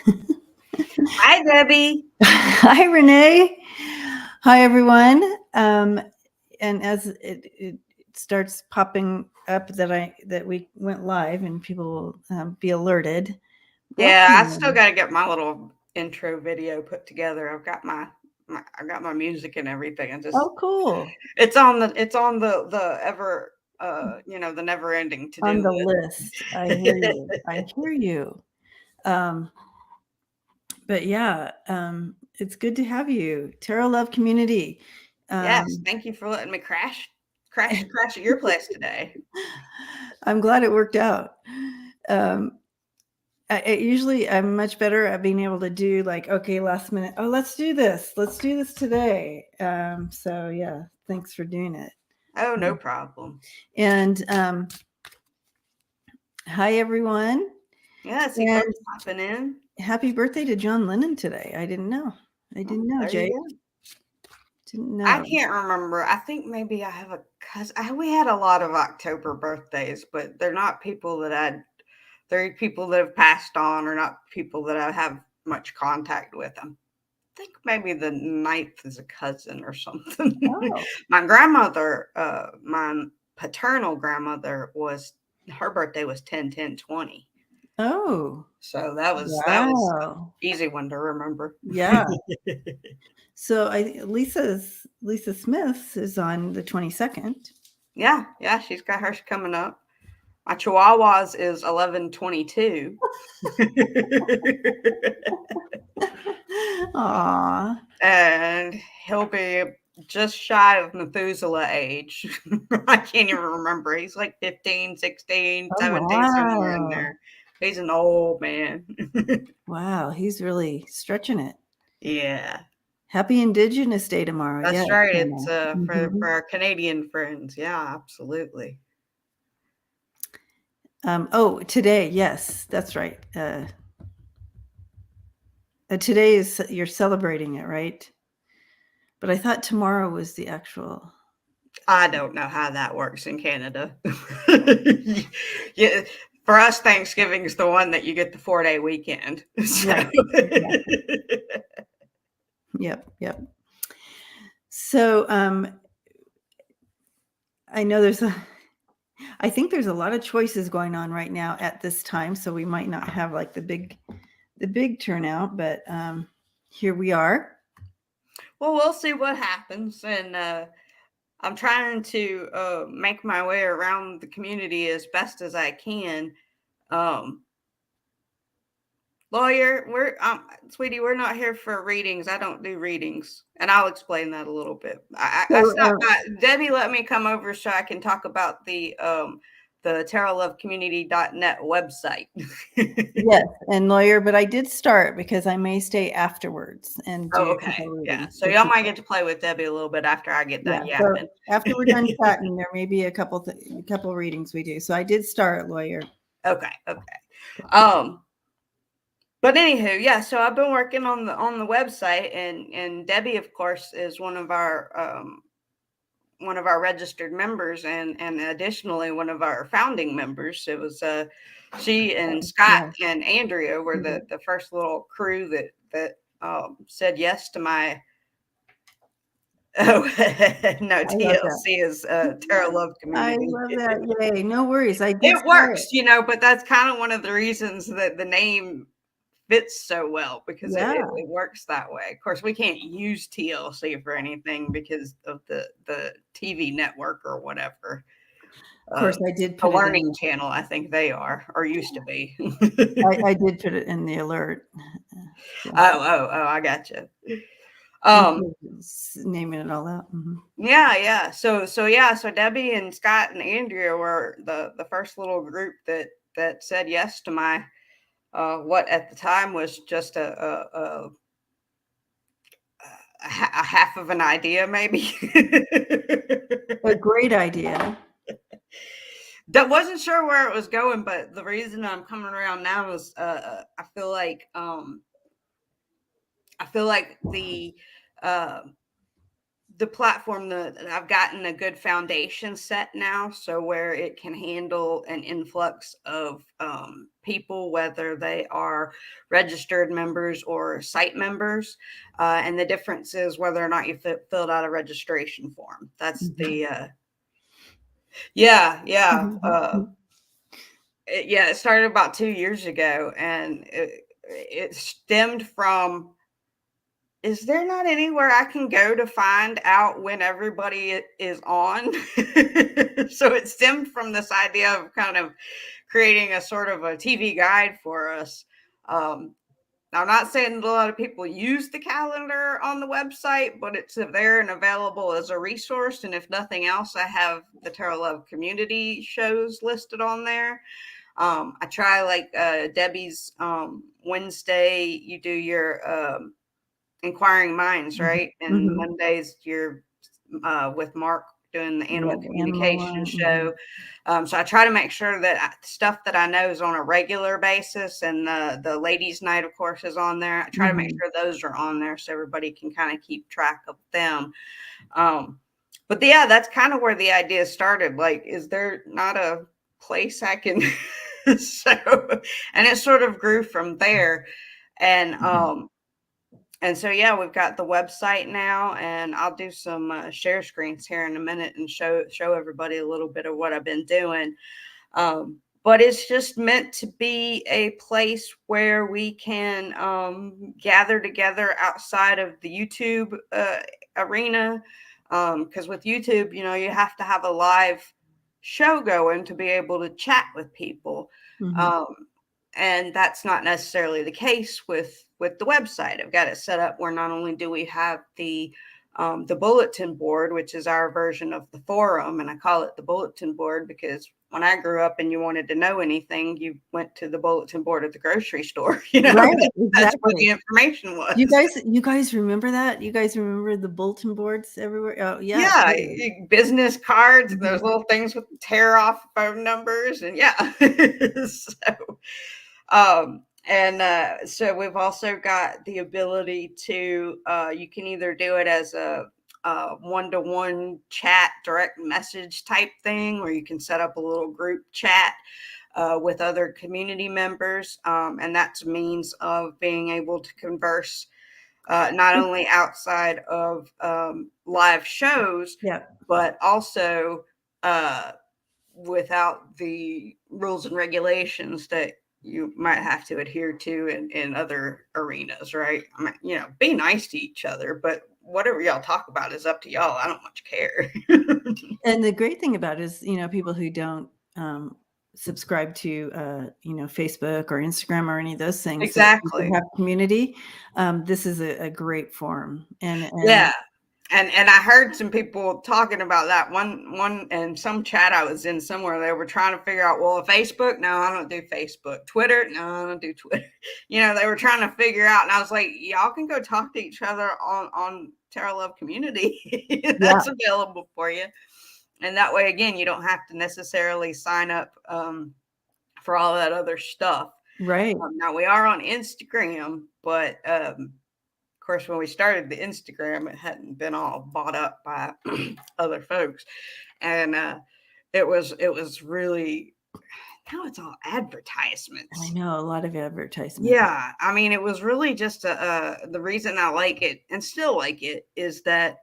Hi, Debbie. Hi, Renee. Hi, everyone. And as it starts popping up that we went live, and people will be alerted. Yeah, I Welcome. still got to get my little intro video put together. I've got my music and everything. And just cool. it's on the ever the never ending to do On the list. I hear you. I hear you. But yeah, it's good to have you, Tarot Love Community. Yes, thank you for letting me crash at your place today. I'm glad it worked out. Usually I'm much better at being able to do like, okay, last minute. Oh, let's do this today. So yeah, thanks for doing it. Oh, no problem. And hi everyone. Yeah, see folks popping in. Happy birthday to John Lennon today. I didn't know. Jay. Didn't know. I can't remember. I think maybe I have a cousin. We had a lot of October birthdays, but they're not people that they're people that have passed on, or not people that I have much contact with. I think maybe the 9th is a cousin or something. Oh. My grandmother, my paternal grandmother, her birthday was 10/10/20. Oh. So that was an easy one to remember. Yeah. So Lisa Smith is on the 22nd. Yeah, she's got hers coming up. My Chihuahua's is 11/22. Aw. And he'll be just shy of Methuselah age. I can't even remember. He's like 15, 16, 17, somewhere in there. He's an old man. Wow, he's really stretching it. Yeah. Happy Indigenous Day tomorrow. That's right. It's for our Canadian friends. Yeah, absolutely. Today, yes, that's right. Today is, you're celebrating it, right? But I thought tomorrow was the actual. I don't know how that works in Canada. Yeah, for us, Thanksgiving is the one that you get the 4-day weekend. So. Right. Yep. So I know I think there's a lot of choices going on right now at this time, so we might not have like the big turnout, but here we are. Well, we'll see what happens, and I'm trying to make my way around the community as best as I can. Lawyer, sweetie, we're not here for readings. I don't do readings, and I'll explain that a little bit. I stopped by. Debbie let me come over so I can talk about the tarotlovecommunity.net website. Yes, and lawyer, but I did start because I may stay afterwards and do. Okay, yeah. So y'all might get to play with Debbie a little bit after I get done yapping. So after we're done chatting, there may be a couple readings we do. So I did start, lawyer. Okay. But anywho, yeah. So I've been working on the website, and Debbie, of course, is one of our registered members, and additionally one of our founding members. It was she and Scott and Andrea were the first little crew that said yes to my. Oh no, TLC is Tarot Love Community. I love that. Yay! No worries. It works, but that's kind of one of the reasons that the name fits so well, because it works that way. Of course, we can't use TLC for anything because of the TV network or whatever. Of course, I did put a learning channel. I think they are, or used to be. I did put it in the alert. Oh, I gotcha. Naming it all out. Mm-hmm. Yeah. So Debbie and Scott and Andrea were the first little group that said yes to my what at the time was just a half of an idea, maybe. A great idea. That wasn't sure where it was going, but the reason I'm coming around now is I feel like the the platform that I've gotten a good foundation set now, so where it can handle an influx of people, whether they are registered members or site members. And the difference is whether or not you filled out a registration form. That's the yeah, yeah. It started about 2 years ago, and it stemmed from, is there not anywhere I can go to find out when everybody is on? So it stemmed from this idea of kind of creating a sort of a TV guide for us. Now, I'm not saying that a lot of people use the calendar on the website, but it's there and available as a resource. And if nothing else, I have the Tarot Love community shows listed on there. I try, like Debbie's Wednesday, you do your Inquiring Minds, right? And Mondays you're with Mark doing the animal communication show. So I try to make sure that stuff that I know is on a regular basis, and the ladies' night, of course, is on there. I try to make sure those are on there so everybody can kind of keep track of them. But yeah, that's kind of where the idea started. Like, is there not a place I can so, and it sort of grew from there. And so, yeah, we've got the website now, and I'll do some share screens here in a minute and show everybody a little bit of what I've been doing. But it's just meant to be a place where we can gather together outside of the YouTube arena. Because with YouTube, you have to have a live show going to be able to chat with people. And that's not necessarily the case with the website. I've got it set up where not only do we have the bulletin board, which is our version of the forum, and I call it the bulletin board because when I grew up and you wanted to know anything, you went to the bulletin board at the grocery store. Right, that's where the information was. You guys remember that? You guys remember the bulletin boards everywhere? Oh, yeah. Yeah, business cards, and those little things with tear off phone numbers, and yeah. So we've also got the ability to you can either do it as a one-to-one chat direct message type thing, or you can set up a little group chat with other community members, and that's a means of being able to converse not only outside of live shows, but also without the rules and regulations that you might have to adhere to in other arenas, right? I mean, be nice to each other, but whatever y'all talk about is up to y'all. I don't much care. And the great thing about it is, people who don't subscribe to, Facebook or Instagram or any of those things. Exactly. Have community. This is a great forum. And yeah. And I heard some people talking about that one and some chat I was in somewhere. They were trying to figure out, well, Facebook, no, I don't do Facebook. Twitter, no, I don't do Twitter. They were trying to figure out, and I was like, y'all can go talk to each other on Tarot Love Community. That's available for you. And that way, again, you don't have to necessarily sign up for all that other stuff. Right. Now we are on Instagram, but of course, when we started the Instagram, it hadn't been all bought up by other folks, and it was really, now it's all advertisements. I know, a lot of advertisements. Yeah, I mean, it was really just the reason I like it and still like it is that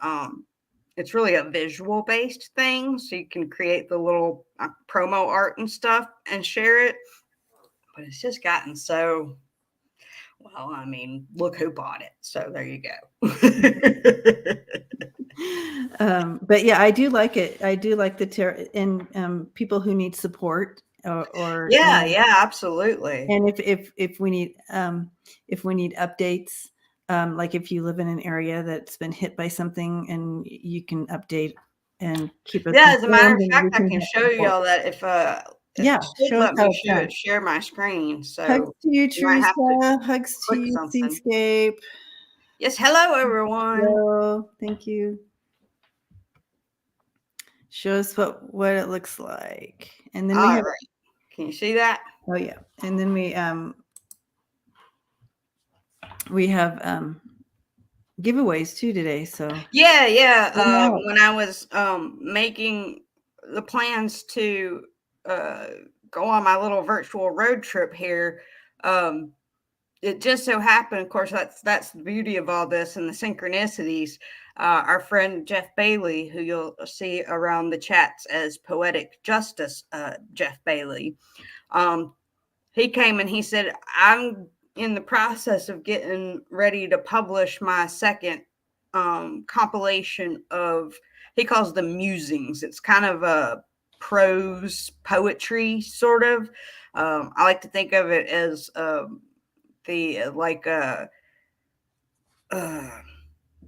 it's really a visual based thing, so you can create the little promo art and stuff and share it. But it's just gotten so. Well, I mean, look who bought it. So there you go. But yeah, I do like it. I do like the tarot and people who need support or yeah, absolutely. And if we need updates, like if you live in an area that's been hit by something and you can update and keep it. Yeah, as a matter of fact, I can show you all that if let me share my screen. So hugs to you, Teresa. Hugs to you, Seascape. Yes, hello everyone. Hello. Thank you. Show us what it looks like, and then right. Can you see that? Oh yeah, and then we have giveaways too today. So yeah. When I was making the plans to go on my little virtual road trip here, it just so happened, of course, that's the beauty of all this and the synchronicities. Our friend Jeff Bailey, who you'll see around the chats as Poetic Justice, Jeff Bailey, he came and he said, I'm in the process of getting ready to publish my second compilation of, he calls them musings. It's kind of a prose poetry, sort of. I like to think of it as the like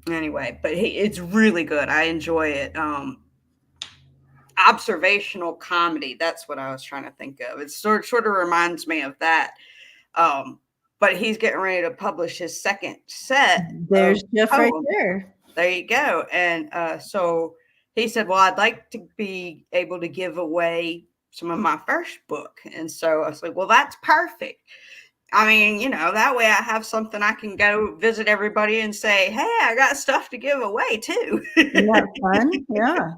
anyway, but it's really good. I enjoy it. Observational comedy, that's what I was trying to think of. It sort of reminds me of that. But he's getting ready to publish his second set. There's Jeff right there. There you go. And so he said, well, I'd like to be able to give away some of my first book. And so I was like, well, that's perfect. I mean, you know, that way I have something I can go visit everybody and say, hey, I got stuff to give away too. Isn't that fun? Yeah.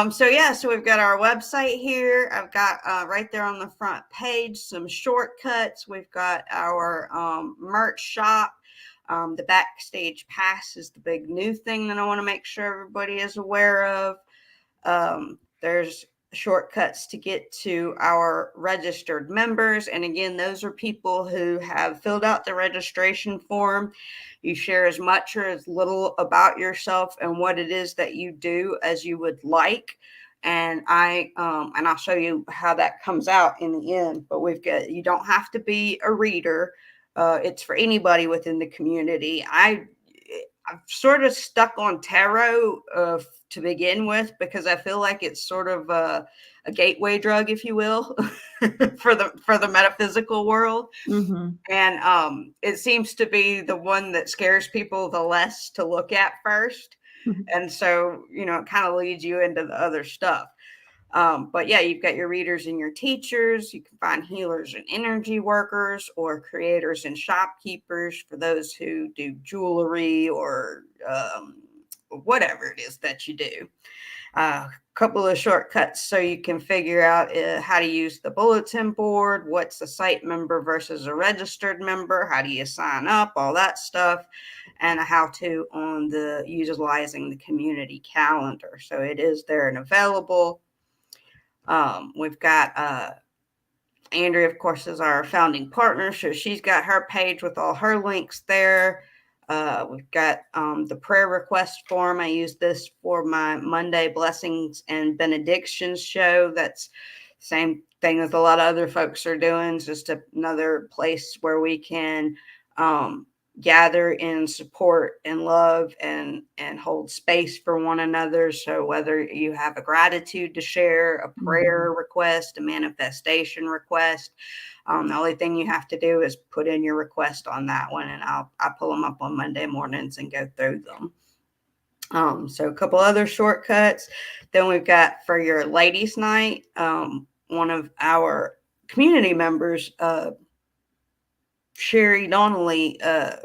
So we've got our website here. I've got right there on the front page some shortcuts. We've got our merch shop. The backstage pass is the big new thing that I want to make sure everybody is aware of. There's shortcuts to get to our registered members. And again, those are people who have filled out the registration form. You share as much or as little about yourself and what it is that you do as you would like. And I'll show you how that comes out in the end. But you don't have to be a reader. It's for anybody within the community. I've sort of stuck on tarot to begin with, because I feel like it's sort of a gateway drug, if you will, for the metaphysical world. Mm-hmm. And it seems to be the one that scares people the less to look at first. Mm-hmm. And so, you know, it kind of leads you into the other stuff. But yeah, you've got your readers and your teachers. You can find healers and energy workers, or creators and shopkeepers for those who do jewelry or whatever it is that you do. A couple of shortcuts so you can figure out how to use the bulletin board, what's a site member versus a registered member, how do you sign up, all that stuff, and a how-to on the utilizing the community calendar. So it is there and available. We've got Andrea, of course, is our founding partner, so she's got her page with all her links there. We've got the prayer request form. I use this for my Monday Blessings and Benedictions show. That's the same thing as a lot of other folks are doing. It's just another place where we can gather in support and love and hold space for one another. So whether you have a gratitude to share, a prayer request, a manifestation request, the only thing you have to do is put in your request on that one, and I pull them up on Monday mornings and go through them. So a couple other shortcuts. Then we've got for your ladies' night, one of our community members, Sherry Donnelly, has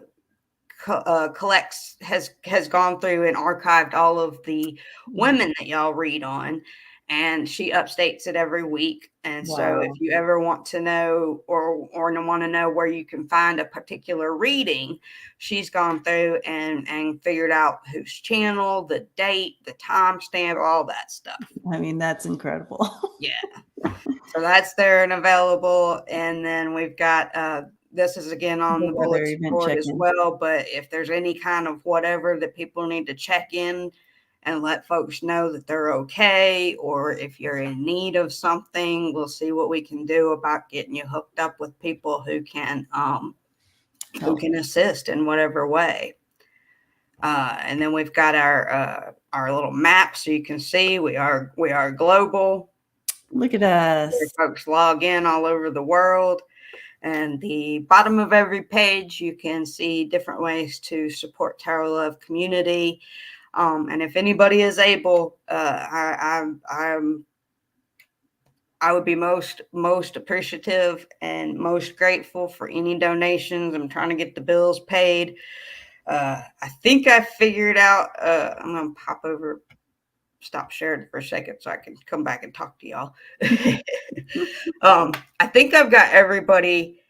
gone through and archived all of the women that y'all read on, and she updates it every week. And so if you ever want to know or want to know where you can find a particular reading, she's gone through and figured out whose channel, the date, the timestamp, all that stuff. I mean, that's incredible. Yeah. So that's there and available. And then we've got this is again on the bulletin board as well. But if there's any kind of whatever that people need to check in and let folks know that they're okay, or if you're in need of something, we'll see what we can do about getting you hooked up with people who can assist in whatever way. And then we've got our little map, so you can see we are global. Look at us. Folks log in all over the world. And the bottom of every page, you can see different ways to support Tarot Love community. And if anybody is able, I would be most appreciative and most grateful for any donations. I'm trying to get the bills paid. I think I figured out. I'm gonna pop over, stop sharing for a second so I can come back and talk to y'all. I think I've got everybody.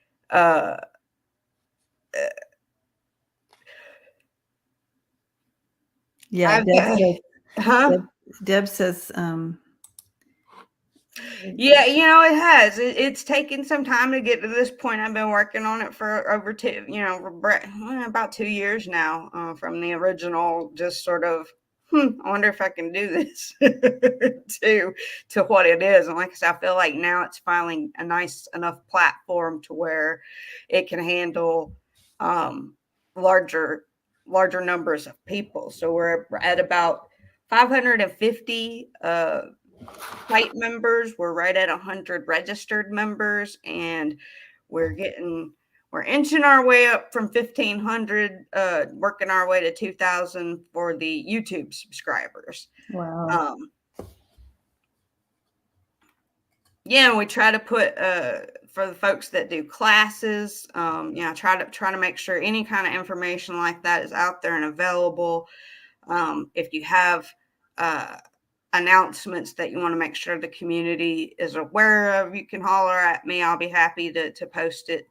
Yeah, Deb says, yeah, it has. It's taken some time to get to this point. I've been working on it for over about 2 years now, from the original, just sort of, I wonder if I can do this to what it is. And like I said, I feel like now it's finally a nice enough platform to where it can handle larger numbers of people. So we're at about 550 site members. We're right at 100 registered members, and we're inching our way up from 1,500, working our way to 2,000 for the YouTube subscribers. Wow. Yeah, and we try to put for the folks that do classes, try to make sure any kind of information like that is out there and available. If you have announcements that you want to make sure the community is aware of, you can holler at me. I'll be happy to post it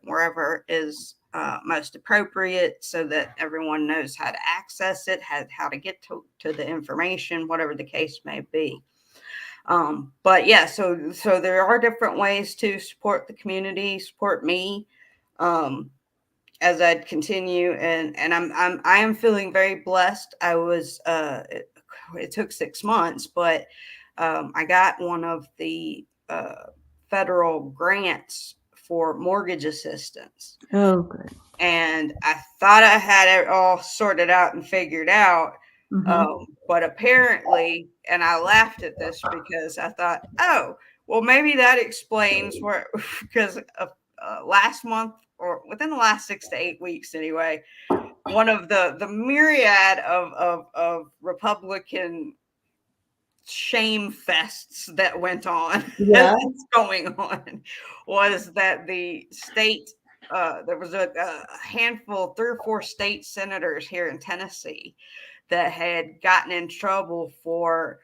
wherever is most appropriate, so that everyone knows how to access it, how to get to the information, whatever the case may be. But yeah, so there are different ways to support the community, support me, as I continue, and I am feeling very blessed. I was it took 6 months, but I got one of the federal grants for mortgage assistance. Oh, good. And I thought I had it all sorted out and figured out. But apparently, and I laughed at this because I thought, oh, well, maybe that explains where, because last month, or within the last 6 to 8 weeks anyway, one of the myriad of Republican shame fests that went on, that's going on, was that the state, there was a handful, 3 or 4 state senators here in Tennessee that had gotten in trouble for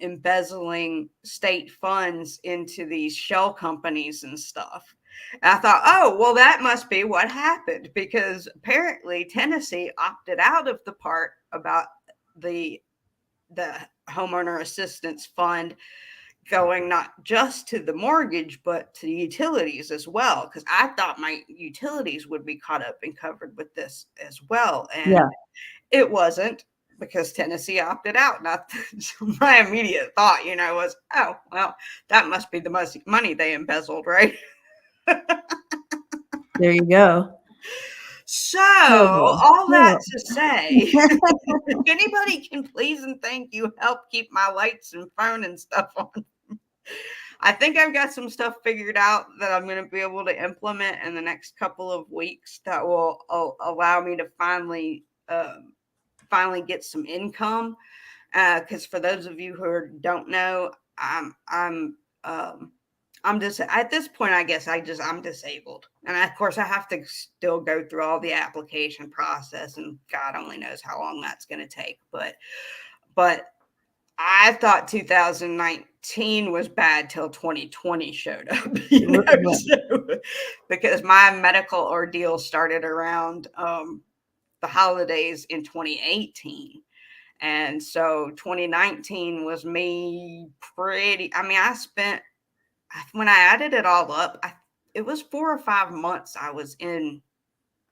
embezzling state funds into these shell companies and stuff. And I thought, oh, well, that must be what happened, because apparently Tennessee opted out of the part about the homeowner assistance fund going not just to the mortgage, but to the utilities as well. Because I thought my utilities would be caught up and covered with this as well. And it wasn't, because Tennessee opted out. Not my immediate thought, was, oh, well, that must be the money they embezzled, right? There you go. So, all that to say, if anybody can please and thank you help keep my lights and phone and stuff on, I think I've got some stuff figured out that I'm going to be able to implement in the next couple of weeks that will allow me to finally get some income. Because for those of you who don't know, I'm just, at this point, I guess I'm disabled. And of course I have to still go through all the application process, and God only knows how long that's going to take. But I thought 2019 was bad till 2020 showed up, so, because my medical ordeal started around the holidays in 2018. And so 2019 was me I spent, when I added it all up, it was 4 or 5 months I was in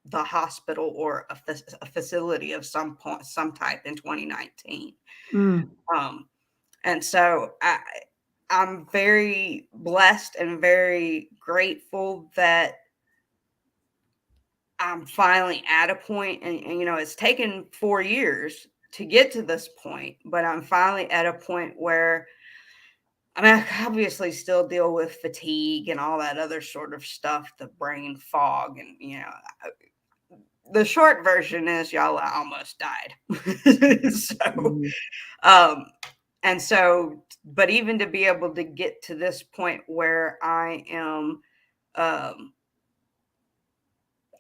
the hospital or a facility of some type in 2019. And so I'm very blessed and very grateful that I'm finally at a point, and it's taken 4 years to get to this point, but I'm finally at a point where, I obviously still deal with fatigue and all that other sort of stuff, the brain fog. And, the short version is, y'all, I almost died. And so, but even to be able to get to this point where I am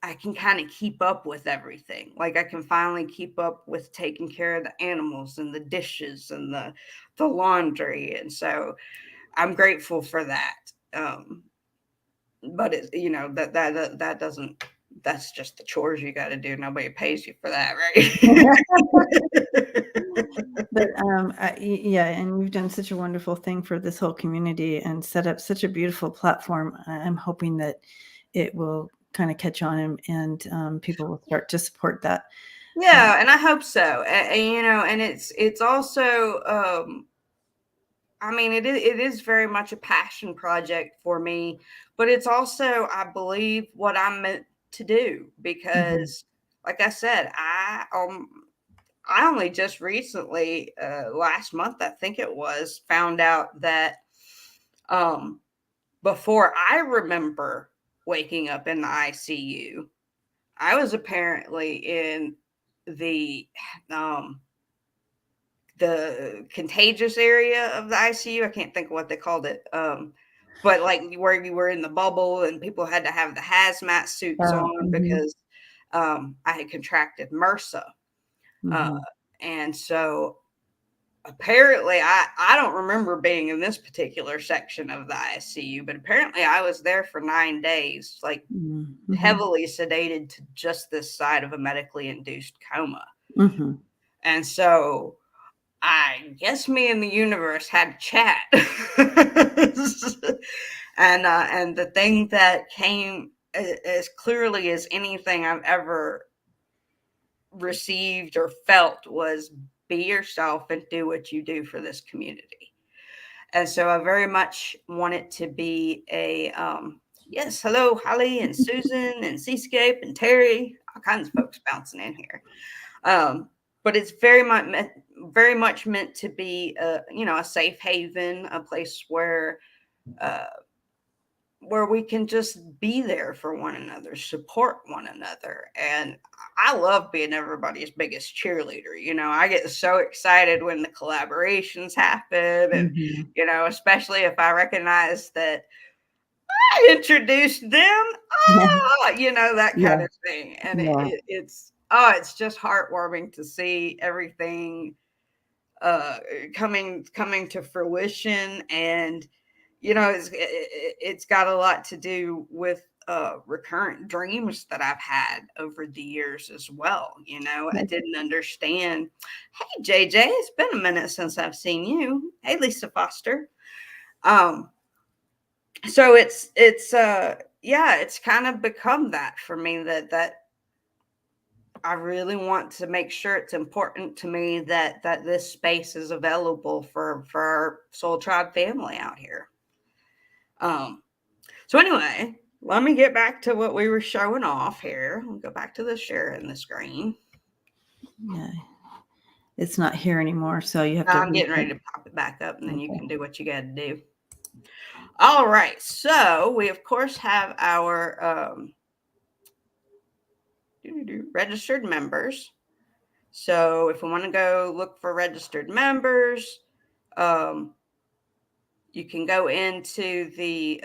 I can kind of keep up with everything. Like I can finally keep up with taking care of the animals and the dishes and the laundry. And so I'm grateful for that. But it, you know, that doesn't, that's just the chores you got to do. Nobody pays you for that, right? But yeah, and you've done such a wonderful thing for this whole community and set up such a beautiful platform. I'm hoping that it will kind of catch on and people will start to support that. Yeah, and I hope so. And you know, and it's also I mean, it is very much a passion project for me, but it's also, I believe, what I'm meant to do because, like I said, I only just recently, last month, I think it was, found out that before I remember waking up in the ICU, I was apparently in the um, the contagious area of the ICU. I can't think of what they called it. But like where you were in the bubble and people had to have the hazmat suits on because I had contracted MRSA. And so apparently I don't remember being in this particular section of the ICU, but apparently I was there for 9 days, like heavily sedated to just this side of a medically induced coma. And so I guess me and the universe had a chat. And the thing that came as clearly as anything I've ever received or felt was be yourself and do what you do for this community. And so I very much want it to be a yes, hello, Holly and Susan and Seascape and Terry, all kinds of folks bouncing in here. But it's very much meant to be a safe haven, a place where we can just be there for one another, support one another. And I love being everybody's biggest cheerleader. You know, I get so excited when the collaborations happen and especially if I recognize that I introduced them, that kind of thing. And it's just heartwarming to see everything coming to fruition. And it's got a lot to do with recurrent dreams that I've had over the years as well. I didn't understand. Hey JJ, it's been a minute since I've seen you. Hey Lisa Foster. So it's kind of become that for me, that I really want to make sure it's important to me that this space is available for our Soul Tribe family out here. So anyway, let me get back to what we were showing off here. We'll go back to the sharing the screen. Yeah. It's not here anymore, so you have to. I'm getting ready to pop it back up, and then you can do what you got to do. All right, so we of course have our registered members. So if we want to go look for registered members, you can go into the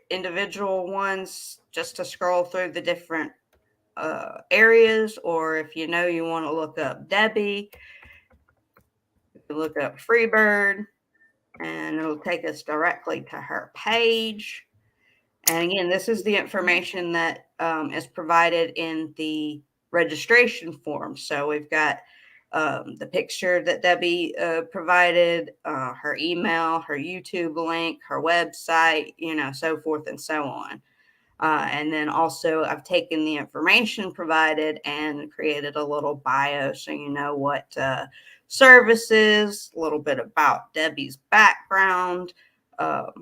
individual ones just to scroll through the different areas, or if you want to look up Debbie, you look up Freebird, and it'll take us directly to her page. And again, this is the information that is provided in the registration form. So we've got the picture that Debbie provided, her email, her YouTube link, her website, so forth and so on. And then also I've taken the information provided and created a little bio so you know what services, a little bit about Debbie's background, her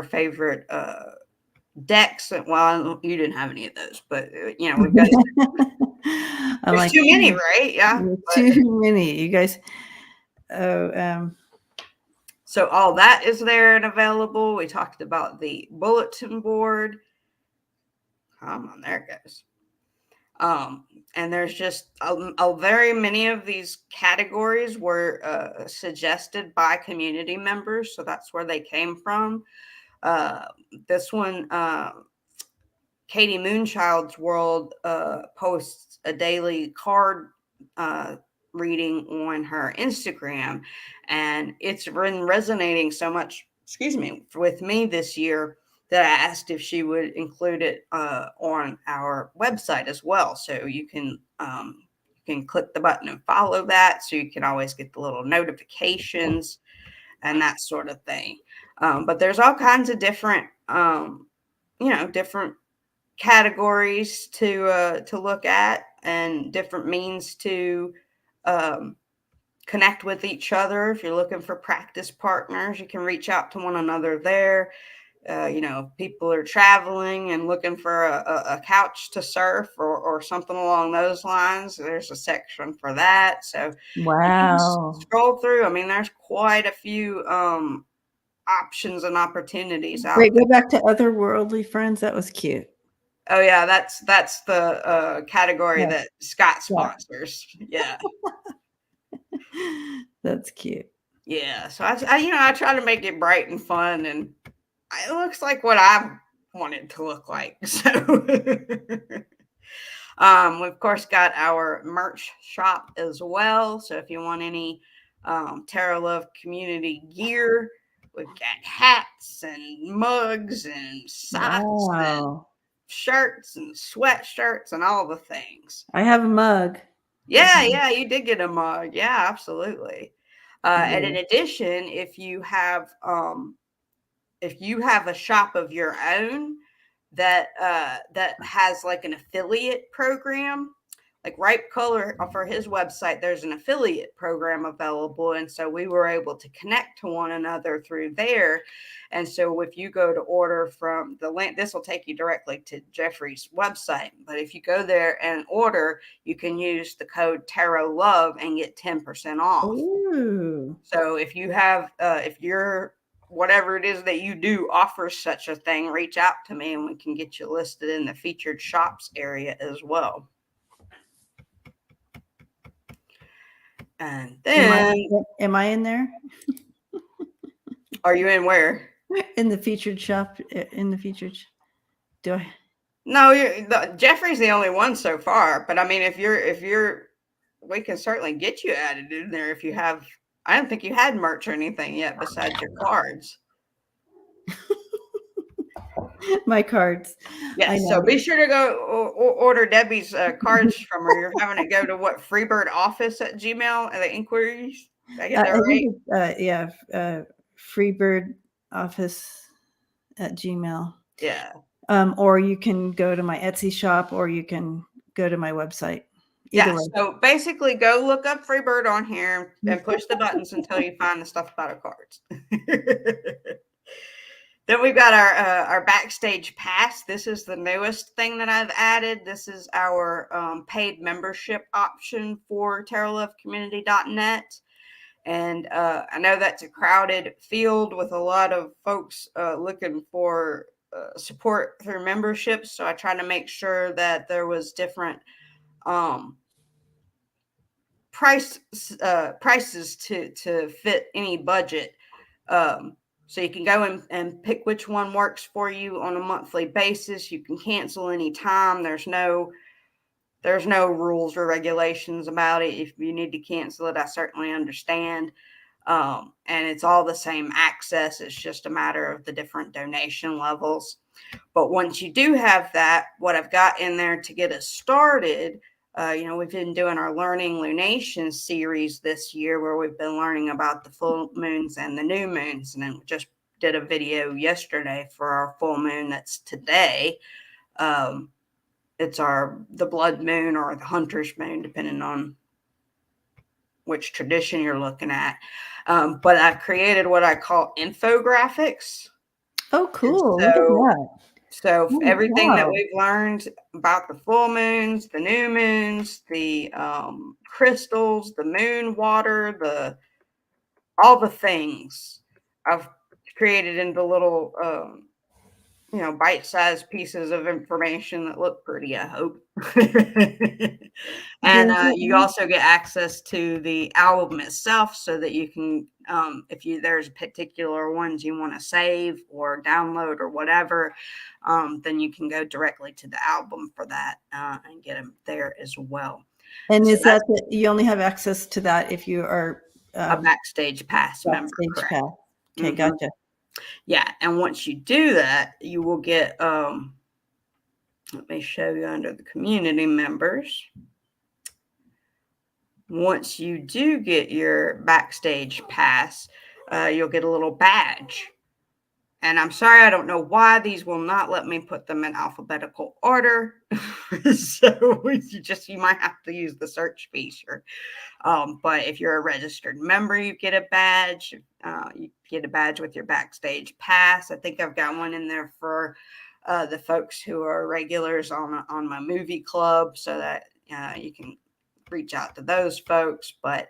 favorite decks. Well, you didn't have any of those, but we've got there's too many, right? Yeah, too many. You guys. So all that is there and available. We talked about the bulletin board. Come on, there it goes. And there's just a very many of these categories were suggested by community members, so that's where they came from. This one, Katie Moonchild's World posts a daily card reading on her Instagram, and it's been resonating so much, with me this year, that I asked if she would include it on our website as well. So you can click the button and follow that, so you can always get the little notifications and that sort of thing. But there's all kinds of different, different categories to look at, and different means to connect with each other. If you're looking for practice partners, you can reach out to one another there. People are traveling and looking for a couch to surf or something along those lines, there's a section for that. So wow, scroll through. I mean, there's quite a few options and opportunities out wait, there. go back to otherworldly friends. That was cute. Oh yeah, that's the category that Scott sponsors. Yeah. That's cute. Yeah. So I try to make it bright and fun, and it looks like what I want it to look like. So we of course got our merch shop as well. So if you want any Tarot Love community gear, we've got hats and mugs and socks and shirts and sweatshirts and all the things. I have a mug. Yeah, you did get a mug. Yeah, absolutely. And in addition, if you have a shop of your own that has like an affiliate program, like Ripe Color for his website, there's an affiliate program available, and so we were able to connect to one another through there. And so if you go to order from the link, this will take you directly to Jeffery's website, but if you go there and order, you can use the code Tarot Love and get 10% off. Ooh. So if you have if you're whatever it is that you do offers such a thing, reach out to me and we can get you listed in the featured shops area as well. And then, am I in there? Are you in where? In the featured shop. In the featured. Do I? No, Jeffrey's the only one so far. But I mean, if you're, we can certainly get you added in there if you have. I don't think you had merch or anything yet besides your cards. My cards. Yes, so be sure to go order Debbie's cards from her. You're having to go to what, freebirdoffice@gmail and the inquiries. Did I get that right? freebirdoffice@gmail. Yeah. Or you can go to my Etsy shop, or you can go to my website. Either way. So basically, go look up Freebird on here and push the buttons until you find the stuff about our cards. Then we've got our backstage pass. This is the newest thing that I've added. This is our paid membership option for tarotlovecommunity.net. And I know that's a crowded field with a lot of folks looking for support through memberships. So I try to make sure that there was different prices to fit any budget. So you can go and pick which one works for you on a monthly basis. You can cancel anytime. There's no rules or regulations about it. If you need to cancel it, I certainly understand. And it's all the same access. It's just a matter of the different donation levels. But once you do have that, what I've got in there to get us started, we've been doing our Learning Lunation series this year, where we've been learning about the full moons and the new moons. And then we just did a video yesterday for our full moon that's today. It's the blood moon or the hunter's moon, depending on which tradition you're looking at. But I've created what I call infographics. Oh, cool. Look at that. So everything that we've learned about the full moons, the new moons, the crystals, the moon water, all the things I've created into little, bite-sized pieces of information that look pretty, I hope. And you also get access to the album itself, so that you can if there's particular ones you want to save or download or whatever, then you can go directly to the album for that and get them there as well. And so is that you only have access to that if you are a Backstage Pass member? Correct. Pass. Okay, gotcha. Yeah, and once you do that, you will get. Let me show you under the community members. Once you do get your Backstage Pass, you'll get a little badge. And I'm sorry, I don't know why these will not let me put them in alphabetical order. So you might have to use the search feature. But if you're a registered member, you get a badge. You get a badge with your Backstage Pass. I think I've got one in there for the folks who are regulars on my movie club, so that you can reach out to those folks. But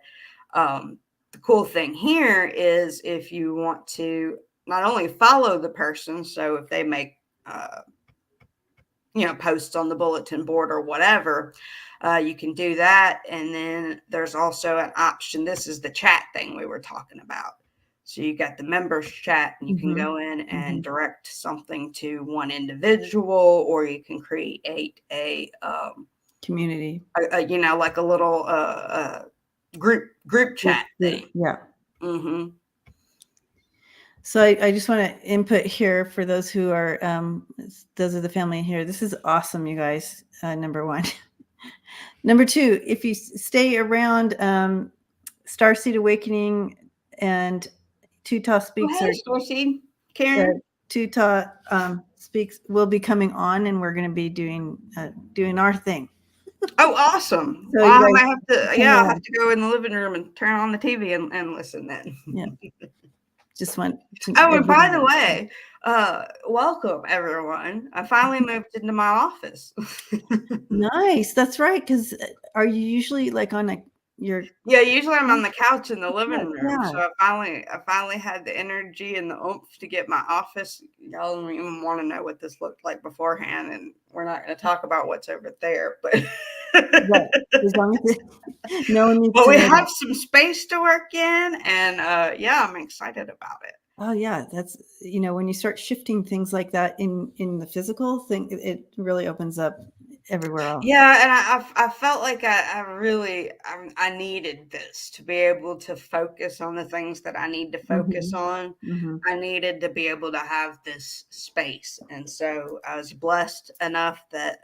the cool thing here is if you want to not only follow the person, so if they make posts on the bulletin board or whatever, you can do that. And then there's also an option. This is the chat thing we were talking about. So you got the members chat, and you can go in and direct something to one individual, or you can create a community, like a little group chat thing. Yeah. So I just want to input here for those who are, those are the family here. This is awesome, you guys. Number one. Number two, if you stay around Starseed Awakening and Tuta Speaks. Oh, hey, Starseed. Karen. Tuta Speaks will be coming on, and we're going to be doing our thing. Oh, awesome. So I might have to, I'll have to go in the living room and turn on the TV and listen then. Yeah. Just want to. Oh, and by the way, welcome everyone. I finally moved into my office. Nice. That's right. Because are you usually like on usually I'm on the couch in the living room. Yeah. So I finally had the energy and the oomph to get my office. Y'all don't even want to know what this looked like beforehand, and we're not going to talk about what's over there, but right. As long as no one needs but we have some space to work in, and I'm excited about it. Oh yeah, that's when you start shifting things like that in the physical thing, it really opens up everywhere else. Yeah, and I felt like I needed this to be able to focus on the things that I need to focus on. I needed to be able to have this space, and so I was blessed enough that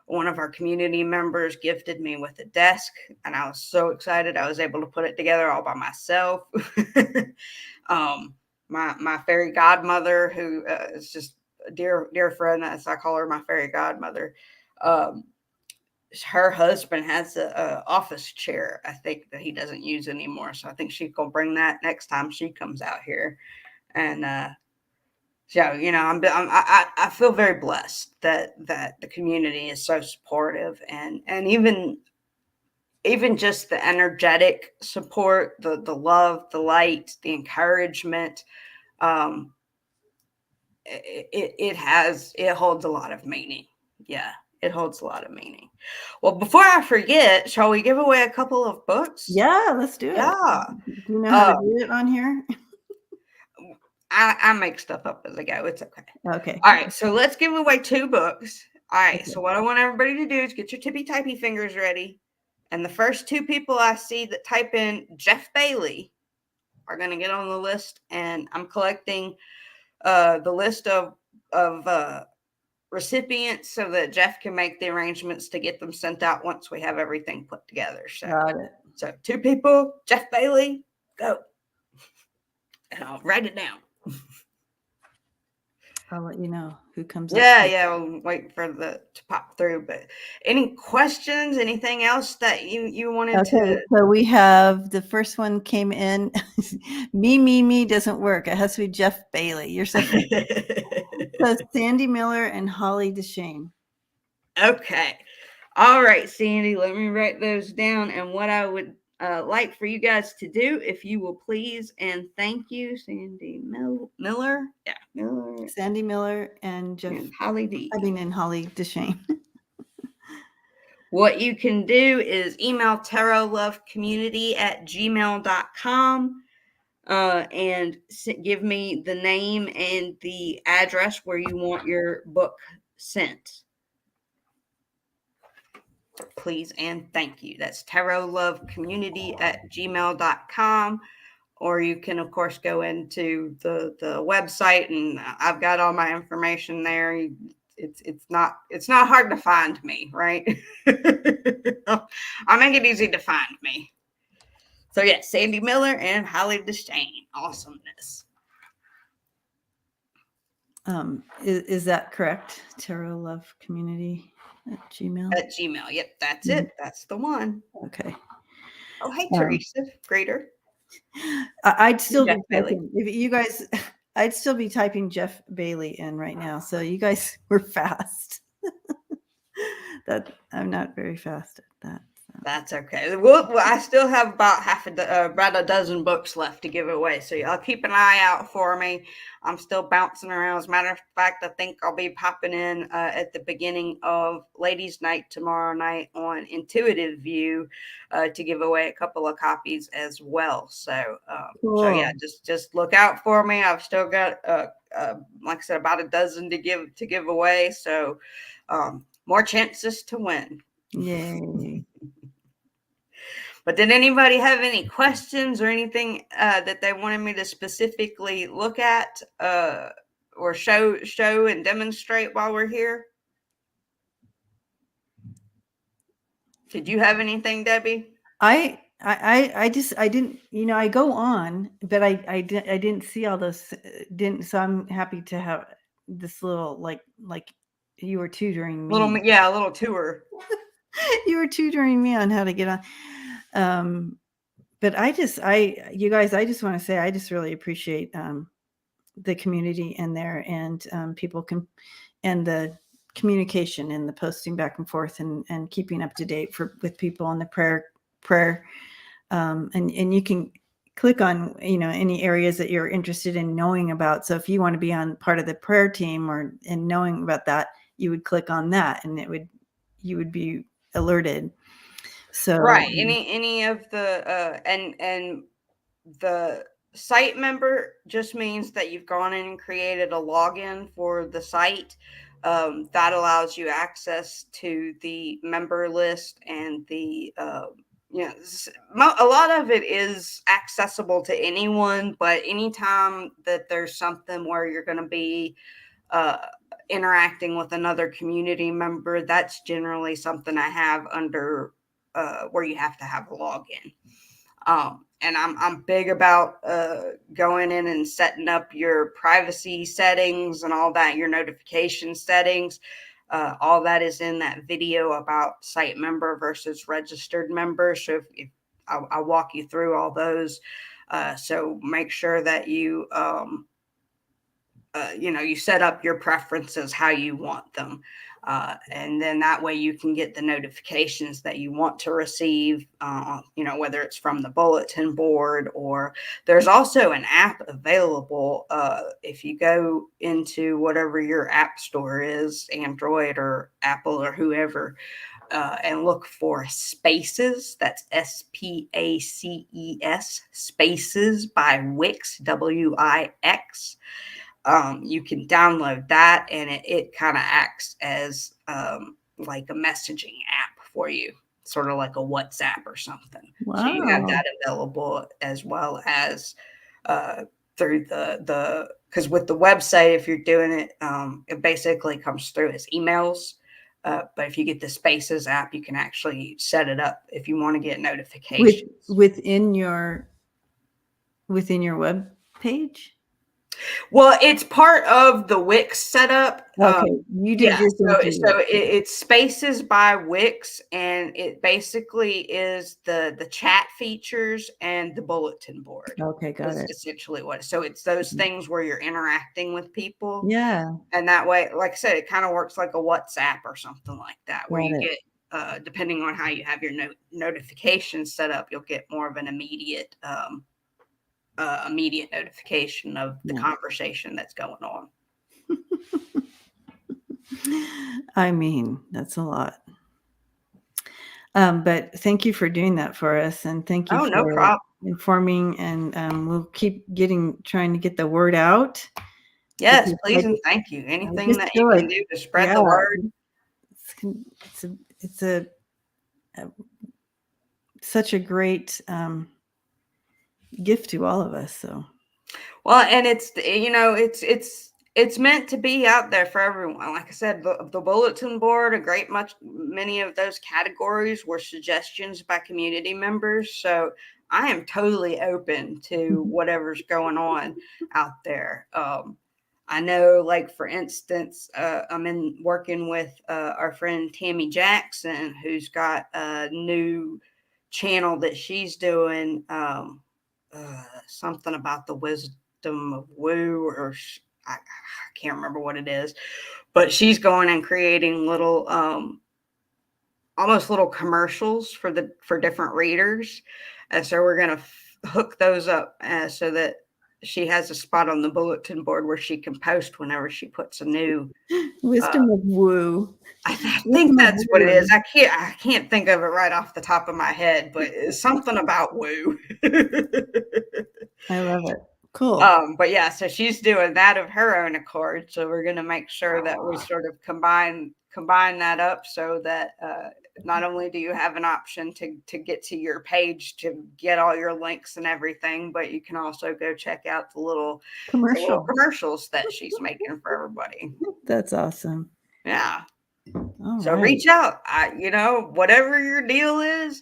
one of our community members gifted me with a desk, and I was so excited. I was able to put it together all by myself. My fairy godmother, who is just a dear friend, as I call her, my fairy godmother. Her husband has a office chair, I think, that he doesn't use anymore. So I think she's gonna bring that next time she comes out here. And so I feel very blessed that the community is so supportive, and even just the energetic support, the love, the light, the encouragement. It holds a lot of meaning. Yeah. It holds a lot of meaning. Well, before I forget, shall we give away a couple of books? Yeah, let's do it. Yeah. Do you know how to do it on here? I make stuff up as I go. It's okay. Okay. All right. So let's give away 2 books. All right. Okay. So what I want everybody to do is get your tippy-typey fingers ready. And the first 2 people I see that type in Jeff Bailey are going to get on the list. And I'm collecting the list of recipients so that Jeff can make the arrangements to get them sent out once we have everything put together. So, got it. So 2 people, Jeff Bailey, go. And I'll write it down. I'll let you know who comes up. Yeah, we'll wait for to pop through. But any questions, anything else that you wanted to? So we have the first one came in. me doesn't work. It has to be Jeff Bailey. You're so So Sandy Miller and Holly DeShane. Okay. All right, Sandy, let me write those down. And what I would like for you guys to do, if you will please, and thank you, Sandy Miller. Yeah, Miller. Sandy Miller and Jeff. And Holly D. And Holly DeShane. What you can do is email tarotlovecommunity@gmail.com. and give me the name and the address where you want your book sent. Please and thank you. That's tarotlovecommunity@gmail.com. Or you can, of course, go into the website, and I've got all my information there. It's not hard to find me, right? I make it easy to find me. So yes, Sandy Miller and Holly Deshane. Awesomeness. Is that correct? Tarot Love Community at Gmail? At Gmail. Yep, that's it. That's the one. Okay. Oh, hey, Teresa. Greater. I'd still be typing, if you guys, I'd still be typing Jeff Bailey in right now. So you guys were fast. That I'm not very fast at that. So. That's okay. Well, I still have about about a dozen books left to give away, so y'all keep an eye out for me. I'm still bouncing around. As a matter of fact, I think I'll be popping in at the beginning of Ladies' Night tomorrow night on Intuitive View to give away a couple of copies as well. So, Cool. So yeah, just look out for me. I've still got, like I said, about a dozen to give away. So, more chances to win. Yay. But did anybody have any questions or anything that they wanted me to specifically look at or show and demonstrate while we're here? Did you have anything, Debbie? I didn't, I go on, but I didn't see all those, so I'm happy to have this little, like you were tutoring me. A little tour. You were tutoring me on how to get on. But you guys, I just want to say, I just really appreciate the community in there, and people and the communication and the posting back and forth, and keeping up to date with people on the prayer. And you can click on, any areas that you're interested in knowing about. So if you want to be on part of the prayer team and knowing about that, you would click on that, and you would be alerted. So right, any of the and the site member just means that you've gone in and created a login for the site. That allows you access to the member list and the a lot of it is accessible to anyone, but anytime that there's something where you're going to be interacting with another community member, that's generally something I have under where you have to have a login. And I'm big about going in and setting up your privacy settings and all that, your notification settings. All that is in that video about site member versus registered member. So if I'll walk you through all those. So make sure that you you set up your preferences how you want them. And then that way you can get the notifications that you want to receive, whether it's from the bulletin board, or there's also an app available. If you go into whatever your app store is, Android or Apple or whoever, and look for Spaces. That's SPACES, Spaces by Wix, WIX. You can download that, and it kind of acts as like a messaging app for you, sort of like a WhatsApp or something. Wow. So you have that available, as well as through because with the website, if you're doing it, it basically comes through as emails. But if you get the Spaces app, you can actually set it up if you want to get notifications within your web page. Well, it's part of the Wix setup. Okay, you did. Yeah, so it's Spaces by Wix, and it basically is the chat features and the bulletin board. Okay, got it. Essentially what. So it's those things where you're interacting with people. Yeah, and that way, like I said, it kind of works like a WhatsApp or something like that, where you get, depending on how you have your notifications set up, you'll get more of an immediate notification of the conversation that's going on. I mean, that's a lot. But thank you for doing that for us, and thank you no for problem. informing. And we'll keep trying to get the word out. Yes, please and thank you. Anything that you can do to spread the word. It's such a great gift to all of us. So, well, and it's meant to be out there for everyone. Like I said, the bulletin board, many of those categories were suggestions by community members. So I am totally open to whatever's going on out there. I know, like, for instance, I'm working with our friend Tammy Jackson, who's got a new channel that she's doing, something about the wisdom of woo, or I can't remember what it is, but she's going and creating little, almost little commercials for different readers. And so we're going to hook those up so that she has a spot on the bulletin board where she can post whenever she puts a new wisdom of woo. I think that's what it is. I can't think of it right off the top of my head, but it's something about woo. I love it. Cool. But yeah, so she's doing that of her own accord. So we're going to make sure that we sort of combine that up, so that not only do you have an option to get to your page to get all your links and everything, but you can also go check out the little commercials that she's making for everybody. That's awesome. Yeah. So reach out. Whatever your deal is,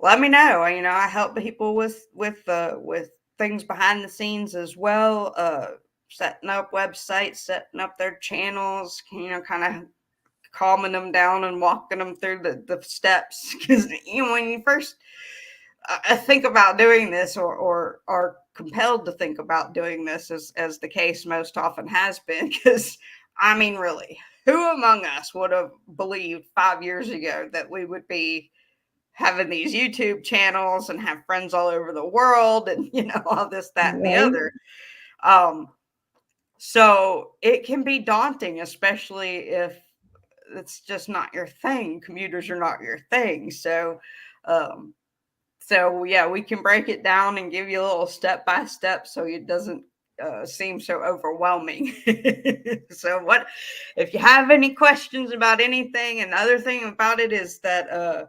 let me know. I help people with things behind the scenes as well. Setting up websites, setting up their channels, kind of calming them down and walking them through the steps. Because when you first think about doing this, or are compelled to think about doing this, as the case most often has been, because really, who among us would have believed 5 years ago that we would be having these YouTube channels and have friends all over the world, and all this, that, and the other. So it can be daunting, especially if it's just not your thing. Commuters are not your thing. So yeah, we can break it down and give you a little step by step, so it doesn't seem so overwhelming. So if you have any questions about anything? Another thing about it is that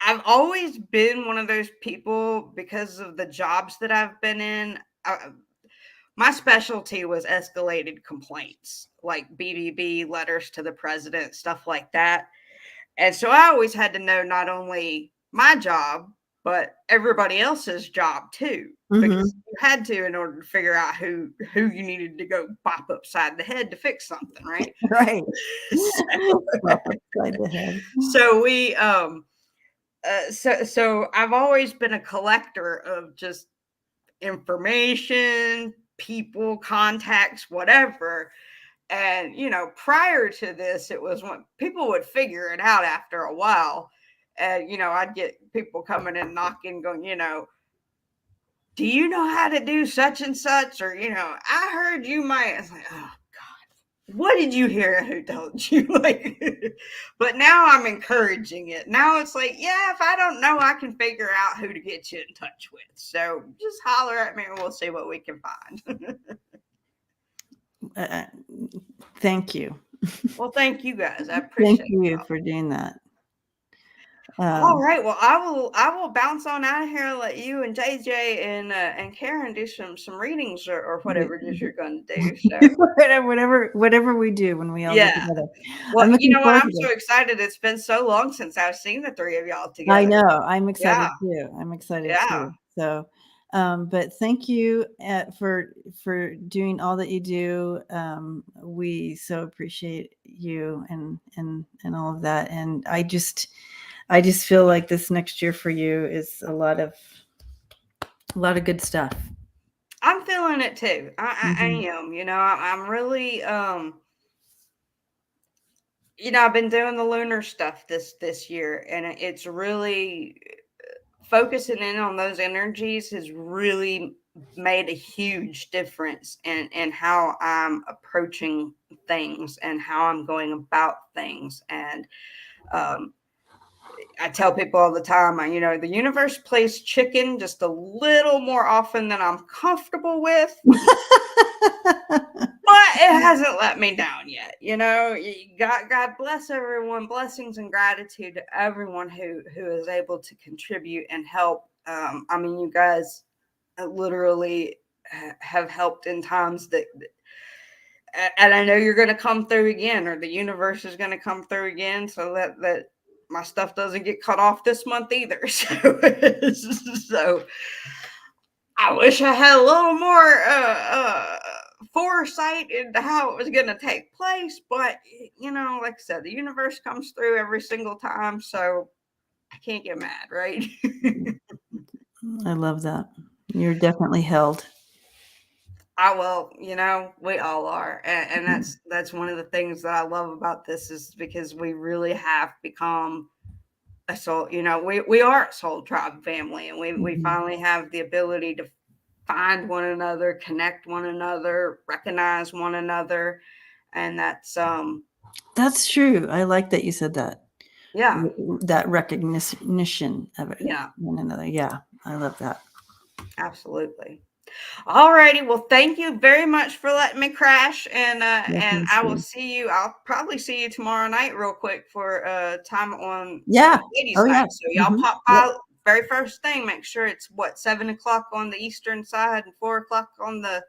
I've always been one of those people, because of the jobs that I've been in. My specialty was escalated complaints, like BBB, letters to the president, stuff like that. And so I always had to know not only my job, but everybody else's job too, because you had to, in order to figure out who you needed to go bop upside the head to fix something, right? Right. Bop upside the head. So we so I've always been a collector of just information, people, contacts, whatever. And prior to this, it was when people would figure it out after a while. And I'd get people coming and knocking, going, do you know how to do such and such? Or I heard you might. It's like, oh God, what did you hear? Who told you? But now I'm encouraging it. Now it's like, yeah, if I don't know, I can figure out who to get you in touch with. So just holler at me and we'll see what we can find. Thank you. Well, thank you guys. I appreciate it. Thank you for doing that. All right. Well, I will bounce on out of here and let you and JJ and Karen do some readings or whatever it is you're going to do. So whatever we do when we all get together. Well, I'm so excited. It's been so long since I've seen the three of y'all together. I know. I'm excited too. So, but thank you for doing all that you do. We so appreciate you and all of that. And I just feel like this next year for you is a lot of good stuff. I'm feeling it too. I am. I'm really I've been doing the lunar stuff this year, and it's really focusing in on those energies has really made a huge difference in how I'm approaching things and how I'm going about things. And I tell people all the time, the universe plays chicken just a little more often than I'm comfortable with. But it hasn't let me down yet. God bless everyone. Blessings and gratitude to everyone who is able to contribute and help. You guys literally have helped in times that, and I know you're going to come through again, or the universe is going to come through again, so that my stuff doesn't get cut off this month either. So I wish I had a little more foresight into how it was going to take place, but like I said, the universe comes through every single time, so I can't get mad, right? I love that. You're definitely held. We all are, and that's one of the things that I love about this, is because we really have become a soul. We are a soul tribe family, and we finally have the ability to find one another, connect one another, recognize one another, and that's true. I like that you said that. Yeah, that recognition of it. Yeah, one another. Yeah, I love that. Absolutely. All righty. Well, thank you very much for letting me crash, and I will see you. I'll probably see you tomorrow night, real quick, for time on ladies' night. So y'all pop by very first thing. Make sure it's 7:00 on the eastern side and 4:00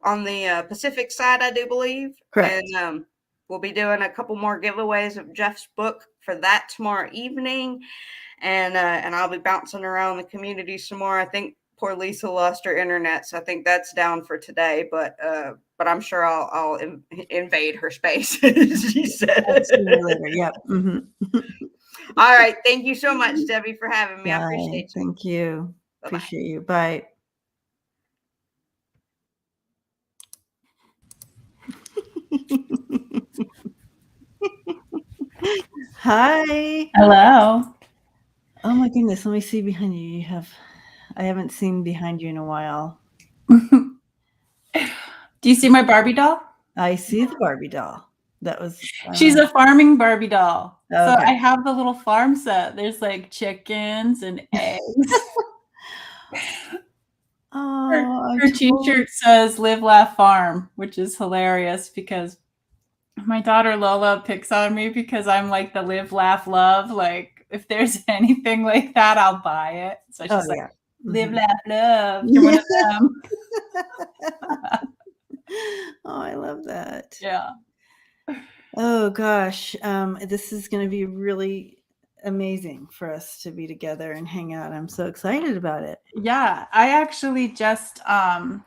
on the Pacific side, I do believe. Correct. And we'll be doing a couple more giveaways of Jeff's book for that tomorrow evening, and I'll be bouncing around the community some more. I think poor Lisa lost her internet, so I think that's down for today. But I'm sure I'll invade her space, she said. Later. Yep. Mm-hmm. All right. Thank you so much, Debbie, for having me. Bye. I appreciate you. Thank you. Bye-bye. Appreciate you. Bye. Hi. Hello. Oh my goodness. Let me see behind you. I haven't seen behind you in a while. Do you see my Barbie doll? I see the Barbie doll. That was. She's a farming Barbie doll. Okay. So I have the little farm set. There's like chickens and eggs. Her t-shirt says "Live, Laugh, Farm," which is hilarious because my daughter Lola picks on me because I'm like the live, laugh, love. Like if there's anything like that, I'll buy it. So she's like, live, laugh, love. You're one of them. Oh, I love that. Yeah. Oh gosh. This is going to be really amazing for us to be together and hang out. I'm so excited about it. Yeah. I actually just, I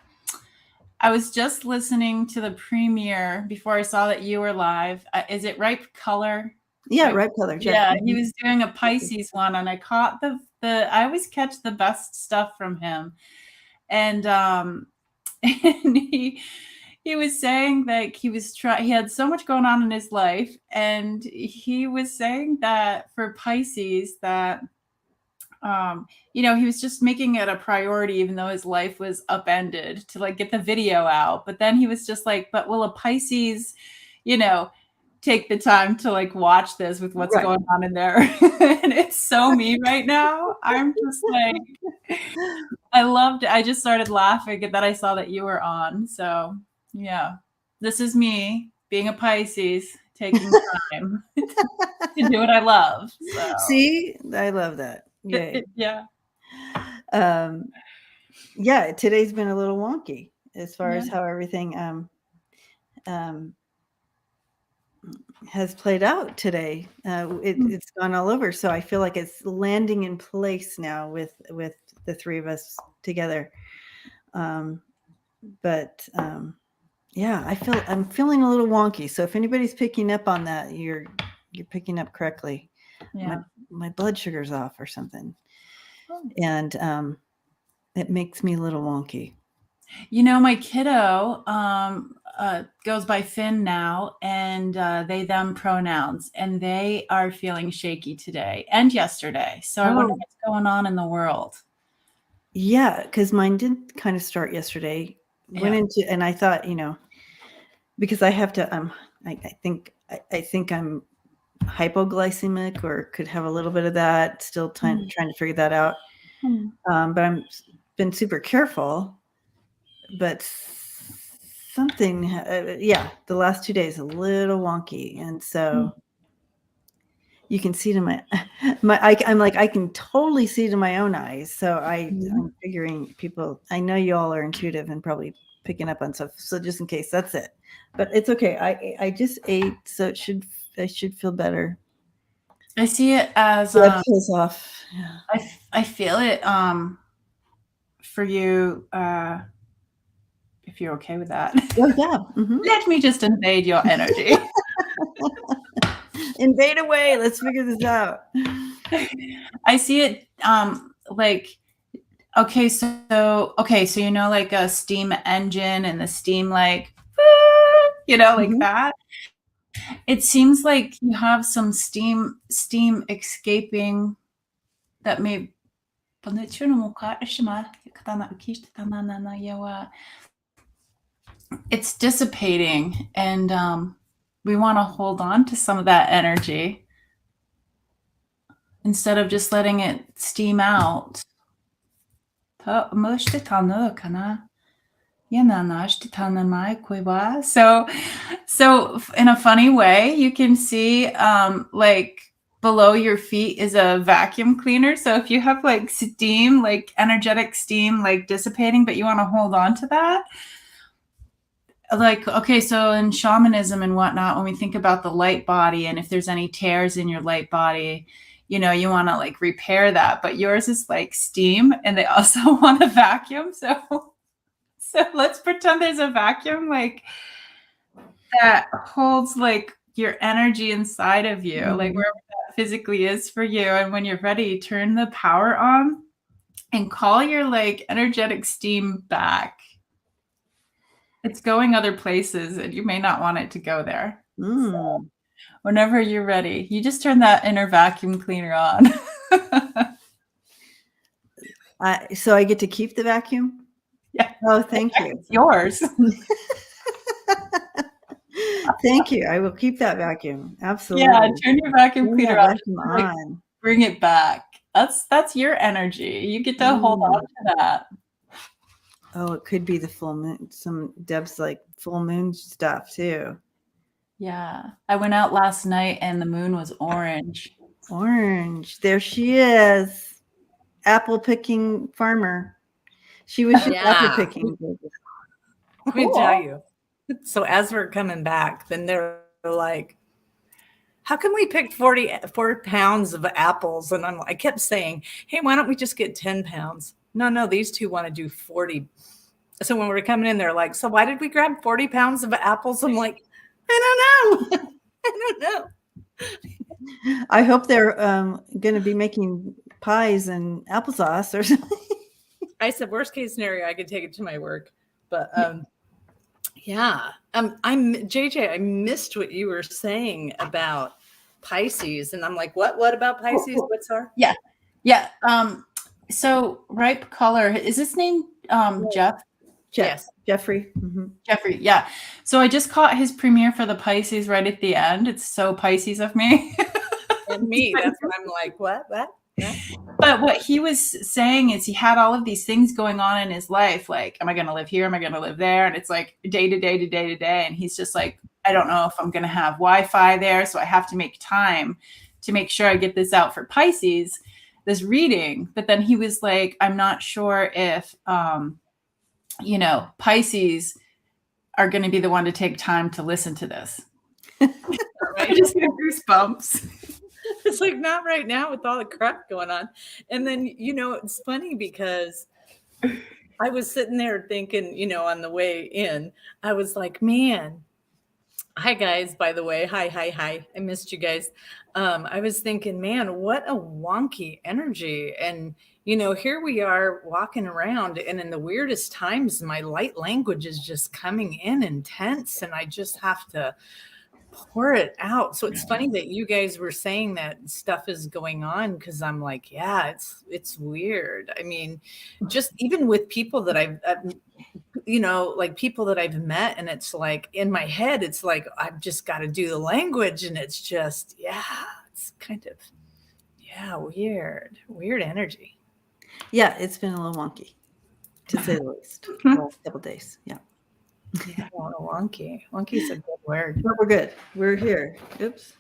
was just listening to the premiere before I saw that you were live. Is it Ripe Color? Yeah, Ripe Color. Yeah, he was doing a Pisces one, and I caught I always catch the best stuff from him. And and he was saying that he had so much going on in his life, and he was saying that for Pisces that he was just making it a priority, even though his life was upended, to like get the video out. But then he was just like, but will a Pisces, take the time to like watch this with what's going on in there? And it's so me right now. I'm just like, I loved it. I just started laughing that I saw that you were on. So yeah, this is me being a Pisces, taking time to do what I love. So. See, I love that. Yay. Yeah. Yeah, today's been a little wonky as far as how everything has played out today. It's gone all over, so I feel like it's landing in place now with the three of us together. But yeah, I'm feeling a little wonky. So if anybody's picking up on that, you're picking up correctly. Yeah. My blood sugar's off or something. And it makes me a little wonky. My kiddo goes by Finn now, and they, them pronouns, and they are feeling shaky today and yesterday. So I wonder what's going on in the world. Yeah, because mine did kind of start yesterday. And I thought, because I have to, I think I'm hypoglycemic or could have a little bit of that. Still trying to figure that out. But I'm been super careful. But something, the last 2 days a little wonky, and so you can see to I'm like, I can totally see to my own eyes. So I'm figuring people, I know you all are intuitive and probably picking up on stuff. So just in case, that's it. But it's okay. I just ate, so I should feel better. I see it as feels off. Yeah. I feel it for you, if you're okay with that. Oh yeah. Let me just invade your energy. Invade away. Let's figure this out. I see it like, okay, so you know, like a steam engine and the steam, like, you know, like that. It seems like you have some steam escaping that may it's dissipating, and we want to hold on to some of that energy instead of just letting it steam out. So in a funny way, you can see like below your feet is a vacuum cleaner. So if you have like steam, like energetic steam, like dissipating, but you want to hold on to that, like, okay, so in shamanism and whatnot, when we think about the light body, and if there's any tears in your light body, you know, you want to like repair that, but yours is like steam, and they also want a vacuum. So let's pretend there's a vacuum like that holds like your energy inside of you, like wherever that physically is for you. And when you're ready, turn the power on and call your like energetic steam back. It's going other places, and you may not want it to go there. So whenever you're ready, you just turn that inner vacuum cleaner on. So I get to keep the vacuum? Yeah. Oh, thank you. It's yours. Thank you. I will keep that vacuum. Absolutely. Yeah, turn your vacuum cleaner on. Like, bring it back. That's your energy. You get to hold on to that. Oh, it could be the full moon. Some Deb's like full moon stuff too. Yeah. I went out last night and the moon was orange. Orange. There she is. Apple picking farmer. She was just apple picking. Let me tell you. So as we're coming back, then they're like, how come we picked 4 pounds of apples? And I kept saying, hey, why don't we just get 10 pounds? No, these two want to do 40. So when we were coming in, they're like, so why did we grab 40 pounds of apples? I'm like, I don't know. I don't know. I hope they're going to be making pies and applesauce or something. I said, worst case scenario, I could take it to my work. But yeah, I'm JJ. I missed what you were saying about Pisces, and I'm like, what about Pisces? What's our? Yeah. So ripe color, is his name Jeff? Yes, Jeffery. Jeffery. Yeah. So I just caught his premiere for the Pisces right at the end. It's so Pisces of me. And me. That's what I'm like. What? Yeah. But what he was saying is he had all of these things going on in his life. Like, am I going to live here? Am I going to live there? And it's like day to day to day to day. And he's just like, I don't know if I'm going to have Wi-Fi there. So I have to make time to make sure I get this out for Pisces, this reading. But then he was like, I'm not sure if, Pisces are going to be the one to take time to listen to this. I just get goosebumps. It's like, not right now with all the crap going on. And then, it's funny because I was sitting there thinking, on the way in, I was like, man, hi guys, by the way. Hi. I missed you guys. I was thinking, man, what a wonky energy. And, here we are walking around, and in the weirdest times, my light language is just coming in intense, and I just have to pour it out. So it's funny that you guys were saying that stuff is going on, because I'm like, yeah, it's weird. I mean, just even with people that I've like people that I've met, and it's like in my head, it's like, I've just got to do the language. And it's just, it's kind of, weird energy. Yeah, it's been a little wonky, to say the least, the last couple days. Yeah. Yeah, wonky. Wonky's a good word. But we're good. We're here. Oops.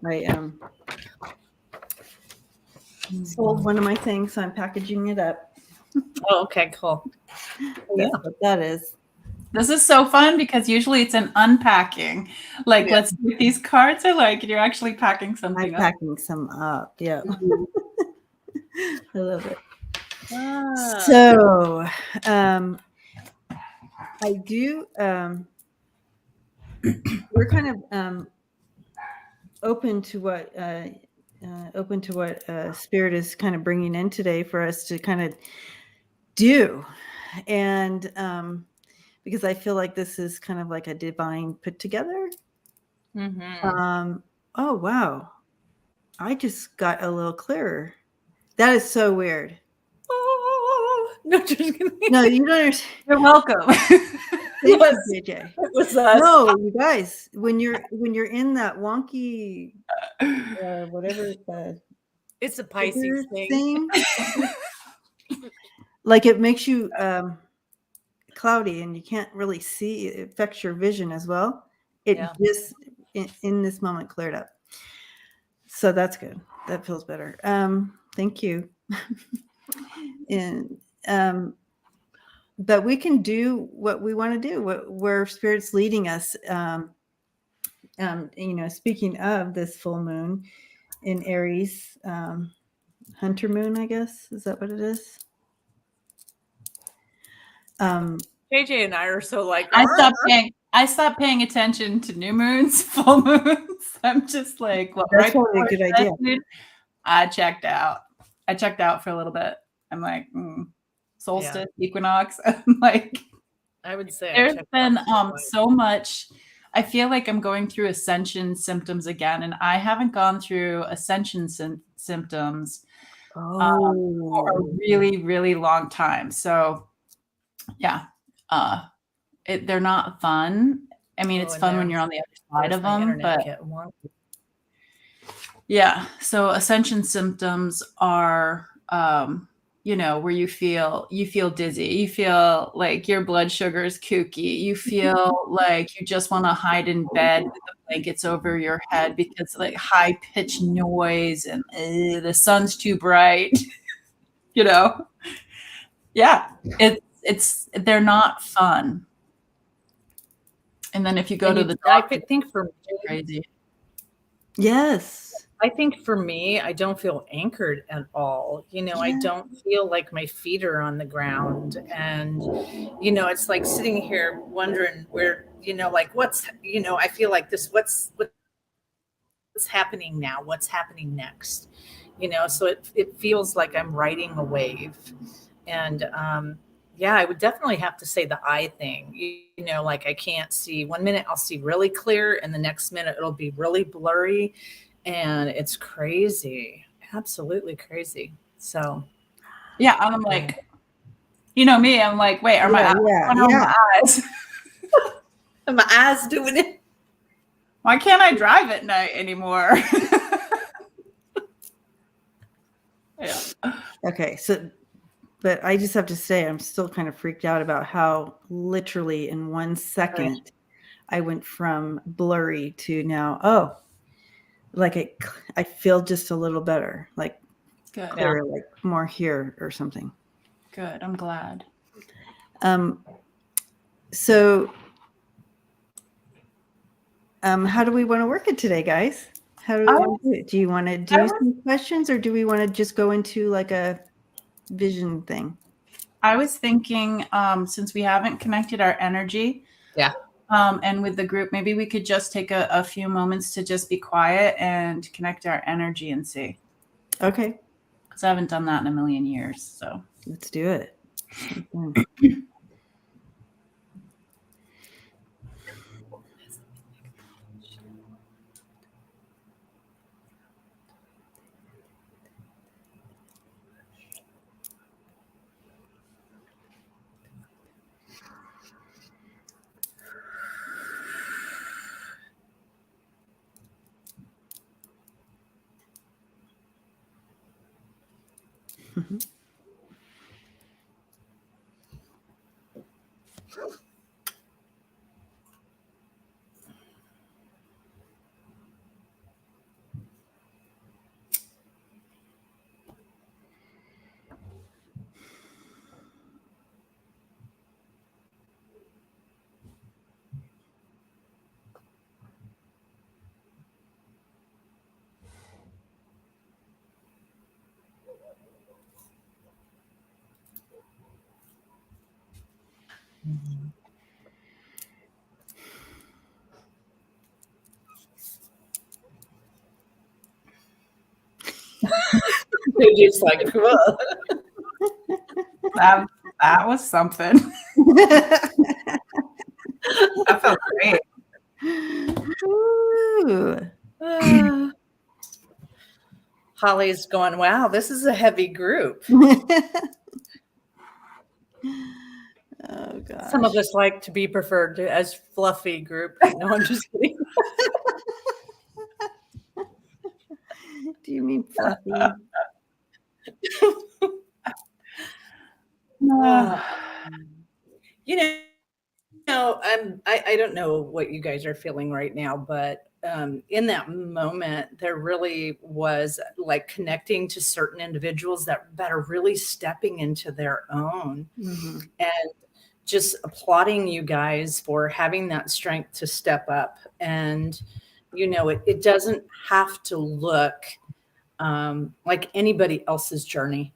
I sold one of my things, so I'm packaging it up. Oh, okay, cool. That's what that is. This is so fun because usually it's an unpacking. Like, let's see what these cards are like, and you're actually packing something up. Packing some up. Yeah. I love it. So, I do. We're kind of open to what Spirit is kind of bringing in today for us to kind of do, and because I feel like this is kind of like a divine put together. Mm-hmm. Oh wow, I just got a little clearer. That is so weird. No, just kidding. No, you don't understand. You're welcome. Thank you, JJ. It was us. No, you guys, when you're in that wonky whatever It's a Pisces thing, like it makes you cloudy and you can't really see. It affects your vision as well. It just in this moment cleared up, so that's good. That feels better. Thank you. And but we can do what we want to do, where Spirit's leading us. Speaking of this full moon in Aries, Hunter moon, I guess, is that what it is? JJ and I are so like, I stopped paying attention to new moons, full moons. I'm just like, well, that's probably a good idea. I checked out for a little bit. I'm like, solstice, equinox. I'm like, I would say there's been so much. I feel like I'm going through ascension symptoms again, and I haven't gone through ascension symptoms for a really, really long time. So, yeah, they're not fun. I mean, it's fun when you're on the other side of them, but yeah. So ascension symptoms are, where you feel dizzy, you feel like your blood sugar is kooky, you feel like you just want to hide in bed with the blankets over your head because like high pitched noise and the sun's too bright. Yeah, they're not fun. And then if you go to the doctor, I think for me, crazy. Yes. I think for me, I don't feel anchored at all. I don't feel like my feet are on the ground. And, it's like sitting here wondering where, like what's, I feel like this, what's happening now? What's happening next? So it feels like I'm riding a wave. And, I would definitely have to say the eye thing. Like I can't see. One minute I'll see really clear, and the next minute it'll be really blurry, and it's crazy, absolutely crazy. So, yeah, and I'm like, me. I'm like, wait, are my eyes? Are my eyes doing it? Why can't I drive at night anymore? Yeah. Okay, so. But I just have to say, I'm still kind of freaked out about how literally in 1 second I went from blurry to now, like I feel just a little better, like clearer, like more here or something. Good. I'm glad. So how do we want to work it today, guys? How do we want to do it? Do you want to do some questions, or do we want to just go into like a vision thing? I was thinking, since we haven't connected our energy, and with the group, maybe we could just take a few moments to just be quiet and connect our energy and see. Okay. Because I haven't done that in a million years. So let's do it. They're just like, whoa. That was something. That felt great. Ooh. Holly's going, wow, this is a heavy group. Oh gosh. Some of us like to be preferred to as fluffy group. No, I'm just kidding. Do you mean fluffy? You know, I don't know what you guys are feeling right now, but in that moment, there really was like connecting to certain individuals that are really stepping into their own, and just applauding you guys for having that strength to step up. And, you know, it doesn't have to look like anybody else's journey.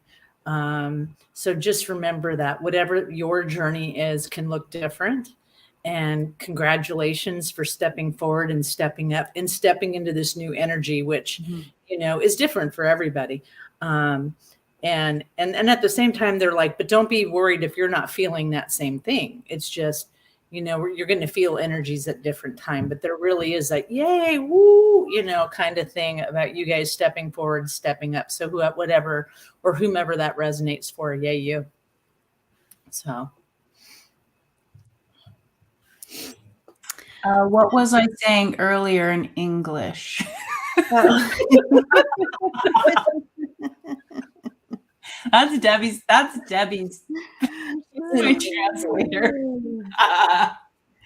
So just remember that whatever your journey is can look different. And congratulations for stepping forward and stepping up and stepping into this new energy, which, you know, is different for everybody. And at the same time, they're like, but don't be worried if you're not feeling that same thing. It's just, you know, you're going to feel energies at different time, but there really is like, yay, woo, you know, kind of thing about you guys stepping forward, stepping up. So whatever, or whomever that resonates for, yay, you. So. What was I saying earlier in English? That's Debbie's. My translator.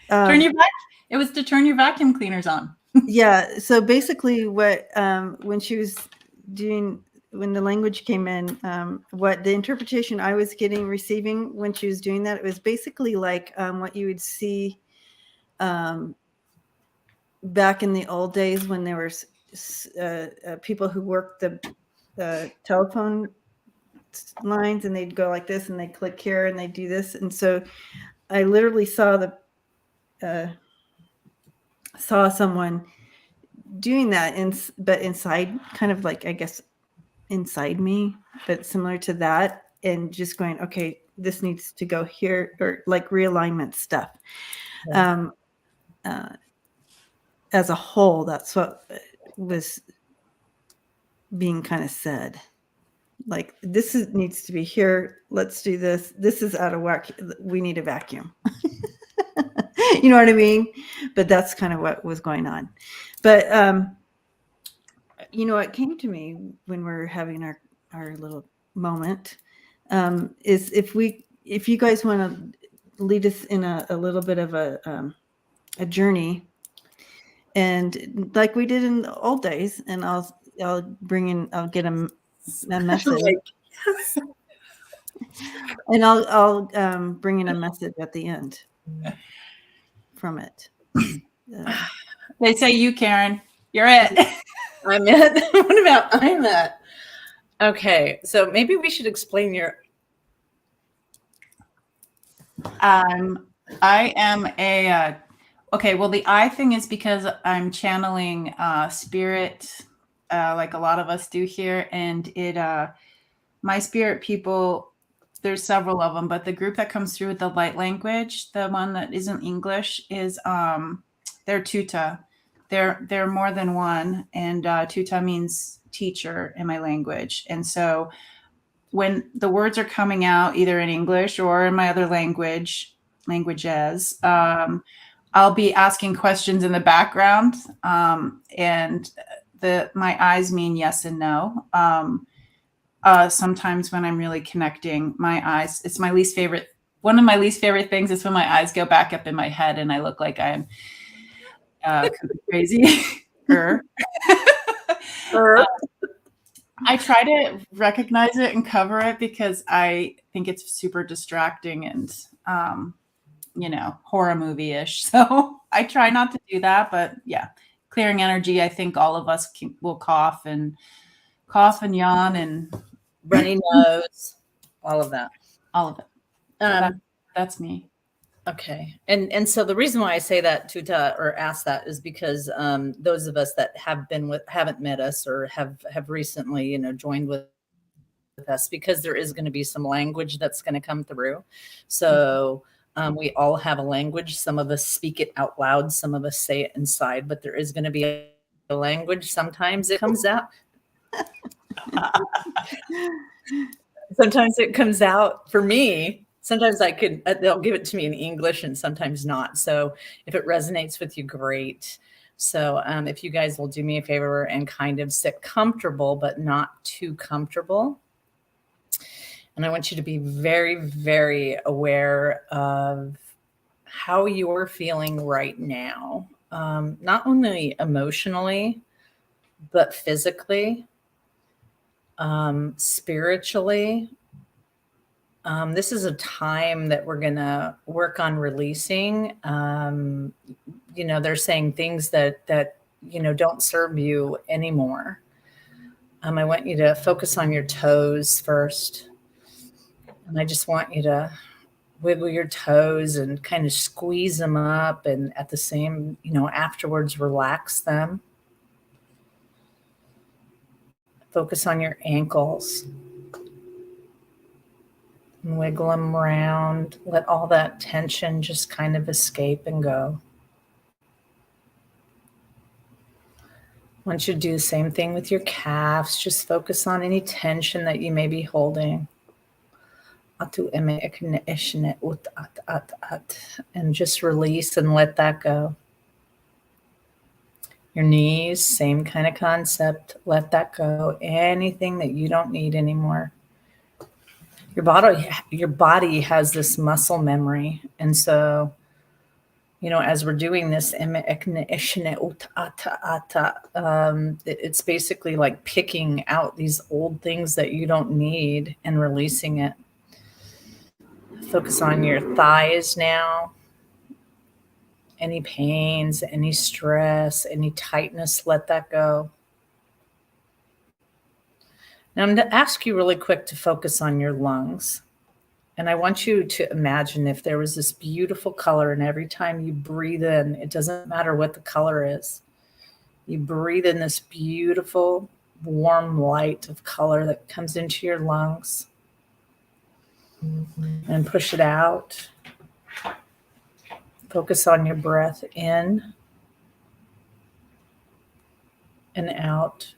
Turn your vac. It was to turn your vacuum cleaners on. Yeah. So basically, what when she was doing, when the language came in, what the interpretation I was receiving when she was doing that, it was basically like what you would see back in the old days when there were people who worked the telephone lines, and they'd go like this and they click here and they do this. And so I literally saw someone doing that, but inside, kind of like, I guess, inside me, but similar to that, and just going, okay, this needs to go here, or like realignment stuff. Yeah. As a whole, that's what was being kind of said. Like, this needs to be here. Let's do this. This is out of whack. We need a vacuum. You know what I mean? But that's kind of what was going on. But, you know, what came to me when we're having our little moment is if you guys want to lead us in a little bit of a journey, and like we did in the old days, and I'll get a message. Yes. And I'll bring in a message at the end from it. They say you, Karen. You're it. I'm it. What about I'm it? Okay, so maybe we should explain your. I am a. Okay, well, the I thing is because I'm channeling spirit, like a lot of us do here, and my spirit people. There's several of them, but the group that comes through with the light language, the one that isn't English, is they're Tuta. They're more than one, and Tuta means teacher in my language. And so when the words are coming out either in English or in my other languages, I'll be asking questions in the background, and my eyes mean yes and no. sometimes when I'm really connecting, my eyes, it's my least favorite. One of my least favorite things is when my eyes go back up in my head and I look like I'm crazy. I try to recognize it and cover it because I think it's super distracting and, horror movie-ish. So I try not to do that, but yeah, clearing energy. I think all of us will cough and yawn and runny nose, all of that. All of it. So that's me. Okay. And so the reason why I say that or ask that is because those of us that haven't met us or have recently, joined with us, because there is going to be some language that's going to come through. So we all have a language. Some of us speak it out loud. Some of us say it inside, but there is going to be a language. Sometimes it comes out. Sometimes it comes out for me. Sometimes they'll give it to me in English and sometimes not. So if it resonates with you, great. So if you guys will do me a favor and kind of sit comfortable, but not too comfortable. And I want you to be very, very aware of how you're feeling right now. Not only emotionally, but physically, spiritually. This is a time that we're going to work on releasing. They're saying things that don't serve you anymore. I want you to focus on your toes first. And I just want you to wiggle your toes and kind of squeeze them up. And at the same, afterwards, relax them. Focus on your ankles. And wiggle them around. Let all that tension just kind of escape and go. I want you to do the same thing with your calves. Just focus on any tension that you may be holding. And just release and let that go. Your knees, same kind of concept. Let that go. Anything that you don't need anymore. Your body has this muscle memory. And so, as we're doing this, it's basically like picking out these old things that you don't need and releasing it. Focus on your thighs now. Any pains, any stress, any tightness, let that go. Now I'm going to ask you really quick to focus on your lungs. And I want you to imagine if there was this beautiful color, and every time you breathe in, it doesn't matter what the color is. You breathe in this beautiful, warm light of color that comes into your lungs. And push it out. Focus on your breath in and out.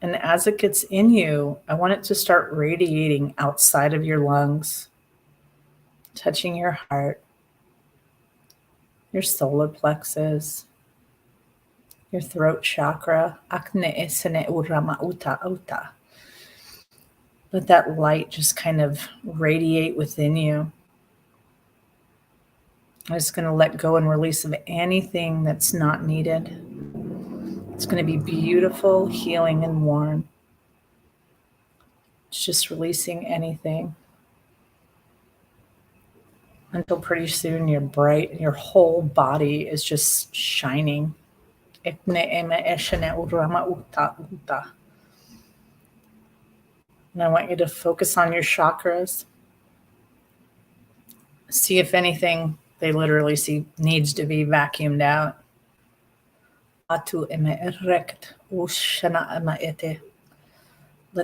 And as it gets in you, I want it to start radiating outside of your lungs, touching your heart, your solar plexus, your throat chakra. Let that light just kind of radiate within you. I'm just going to let go and release of anything that's not needed. It's going to be beautiful, healing, and warm. It's just releasing anything. Until pretty soon you're bright and your whole body is just shining. And I want you to focus on your chakras. See if anything they literally see needs to be vacuumed out. Let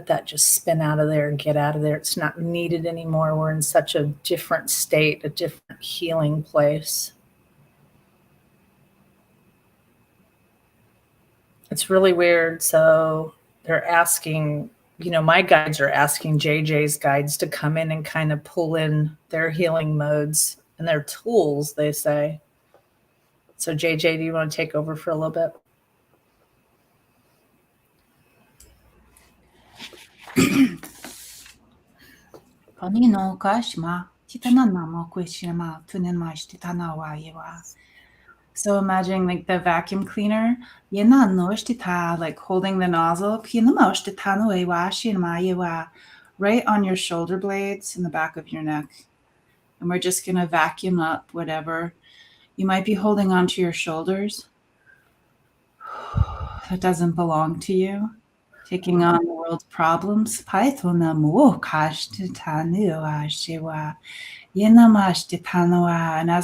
that just spin out of there and get out of there. It's not needed anymore. We're in such a different state, a different healing place. It's really weird. So they're asking, my guides are asking JJ's guides to come in and kind of pull in their healing modes and their tools, they say. So JJ, do you want to take over for a little bit? Nino Kashma, Titanama, Quishima, Tunenmash, Titanawa, Yewa. So imagine like the vacuum cleaner, Yena Noishtita, like holding the nozzle, Kinamosh, Titano, Ewa, Shinma, Yewa, right on your shoulder blades in the back of your neck. And we're just going to vacuum up whatever you might be holding onto your shoulders that doesn't belong to you, taking on the world's problems. And as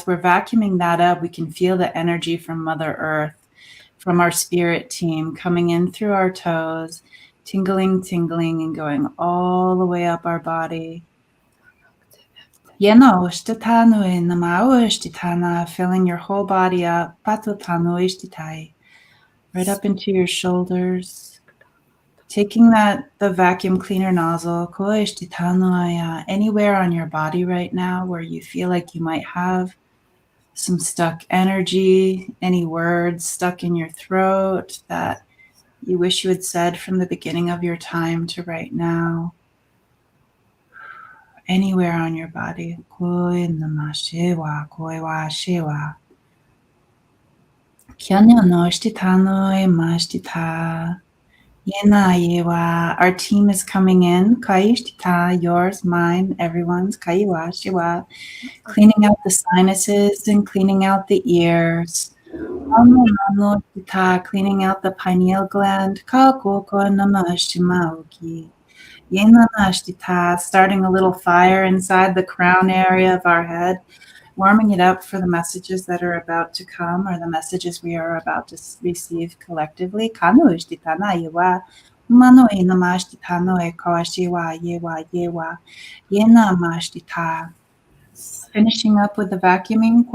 we're vacuuming that up, we can feel the energy from Mother Earth, from our spirit team coming in through our toes, tingling, and going all the way up our body. Filling your whole body up, right up into your shoulders. Taking the vacuum cleaner nozzle anywhere on your body right now where you feel like you might have some stuck energy, any words stuck in your throat that you wish you had said from the beginning of your time to right now. Anywhere on your body. Our team is coming in. Yours, mine, everyone's. Cleaning out the sinuses and cleaning out the ears. Cleaning out the pineal gland. Starting a little fire inside the crown area of our head, warming it up for the messages that are about to come or the messages we are about to receive collectively. Finishing up with the vacuuming.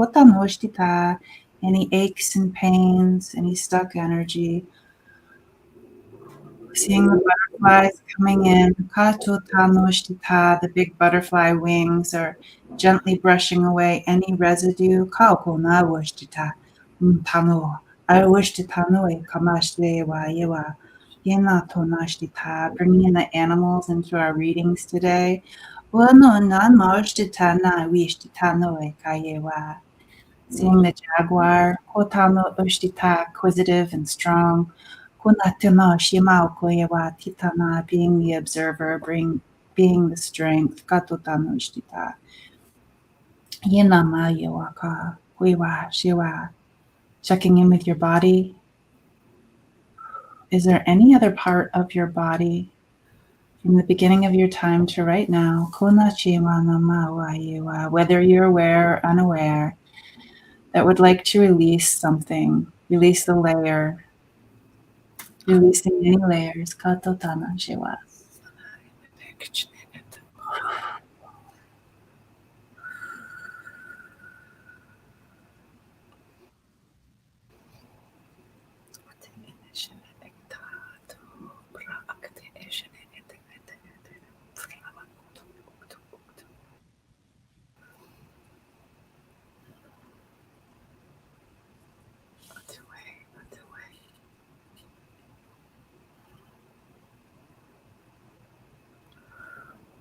Any aches and pains, any stuck energy. Seeing the butterflies coming in, the big butterfly wings are gently brushing away any residue. Bringing in the animals into our readings today. Seeing the jaguar, inquisitive and strong. Being the observer, being the strength. Checking in with your body. Is there any other part of your body from the beginning of your time to right now, whether you're aware or unaware, that would like to release something, release the layer, releasing any layers.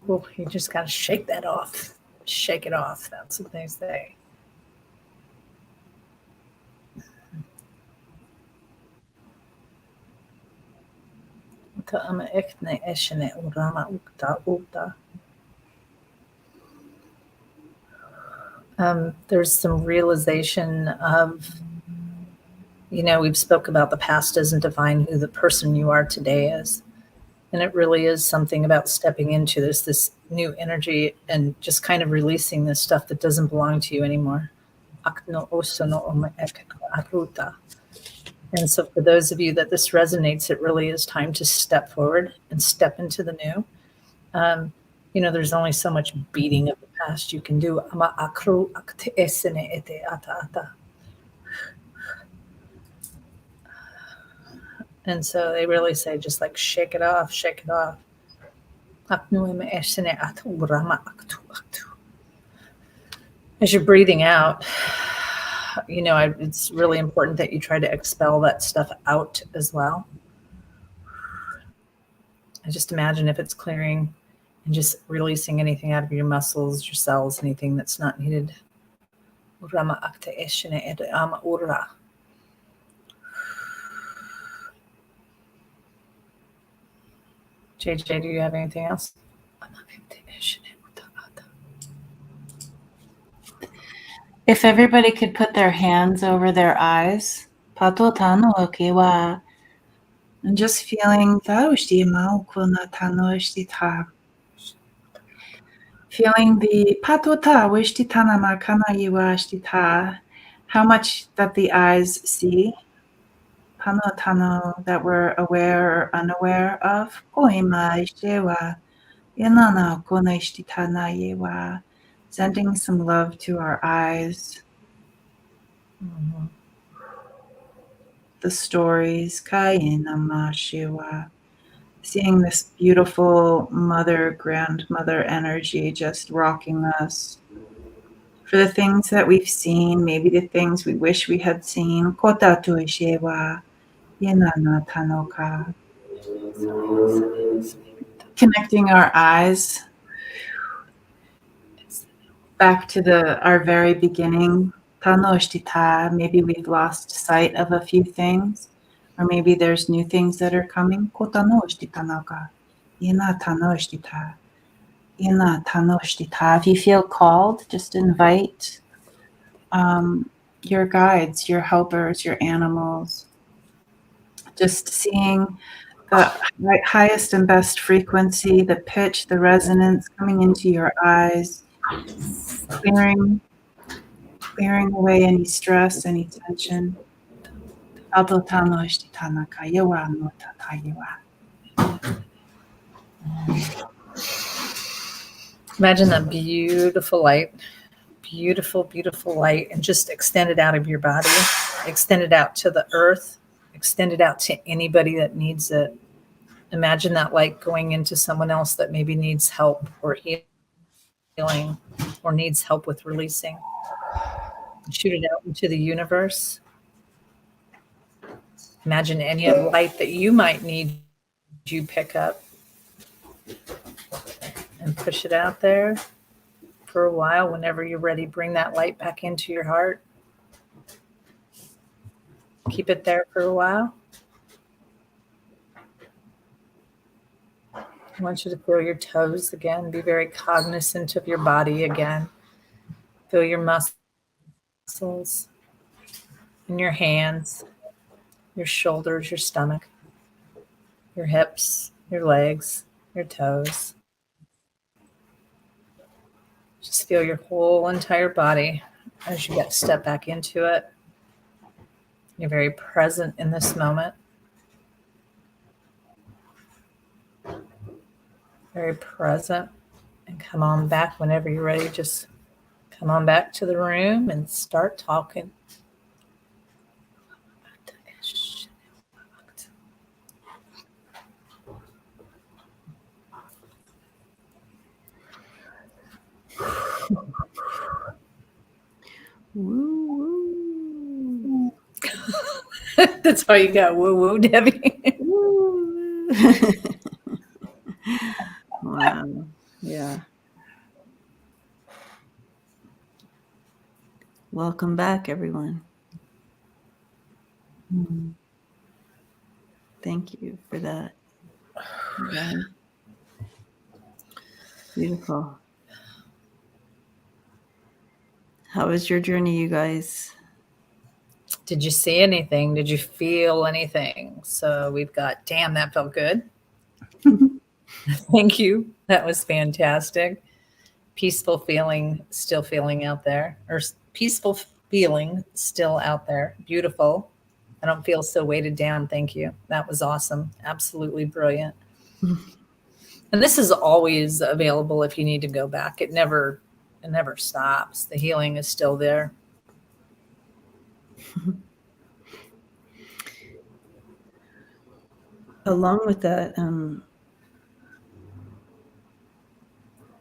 Well, you just got to shake that off. Shake it off. That's what they say. There's some realization of, we've spoke about the past doesn't define who the person you are today is. And it really is something about stepping into this new energy and just kind of releasing this stuff that doesn't belong to you anymore. And so for those of you that this resonates, it really is time to step forward and step into the new. There's only so much beating of the past you can do. And so they really say, just like, shake it off, shake it off. As you're breathing out, it's really important that you try to expel that stuff out as well. I just imagine if it's clearing And just releasing anything out of your muscles, your cells, anything that's not needed. Urama akta eshine ed ama ura. JJ, do you have anything else? If everybody could put their hands over their eyes, pato tano okewa, and just feeling feeling the patota wishtitana makana yiwashtita, how much that the eyes see, panotano that we're aware or unaware of, koima ishtewa, yanana kona ishtitana yewa, sending some love to our eyes. Mm-hmm. The stories, Kayinama Shiva, seeing this beautiful mother, grandmother energy just rocking us. For the things that we've seen, maybe the things we wish we had seen, Kota Tuishewa, Yenana Tanoka. Connecting our eyes back to our very beginning. Tanoshtita, maybe we've lost sight of a few things, or maybe there's new things that are coming. Kotanoshtita, Ina tanoshtita, Ina tanoshtita. If you feel called, just invite your guides, your helpers, your animals. Just seeing the highest and best frequency, the pitch, the resonance coming into your eyes, clearing away any stress, any tension. Imagine that beautiful light, beautiful, beautiful light, and just extend it out of your body, extend it out to the earth, extend it out to anybody that needs it. Imagine that light going into someone else that maybe needs help or healing or needs help with releasing. Shoot it out into the universe. Imagine any of the light that you might need, you pick up and push it out there for a while. Whenever you're ready, bring that light back into your heart. Keep it there for a while. I want you to feel your toes again. Be very cognizant of your body again. Feel your muscles in your hands, your shoulders, your stomach, your hips, your legs, your toes. Just feel your whole entire body as you get to step back into it. You're very present in this moment. Very present. And come on back whenever you're ready. Just come on back to the room and start talking. Woo, That's all you got. Woo woo, Debbie. woo. Wow. Yeah. Welcome back, everyone. Thank you for that. Yeah. Beautiful. How was your journey, you guys? Did you see anything? Did you feel anything? So we've got, damn, that felt good. Thank you. That was fantastic. Peaceful feeling, still feeling out there, or peaceful feeling still out there. Beautiful. I don't feel so weighted down. Thank you. That was awesome. Absolutely brilliant. And this is always available if you need to go back. It never stops. The healing is still there. Along with that,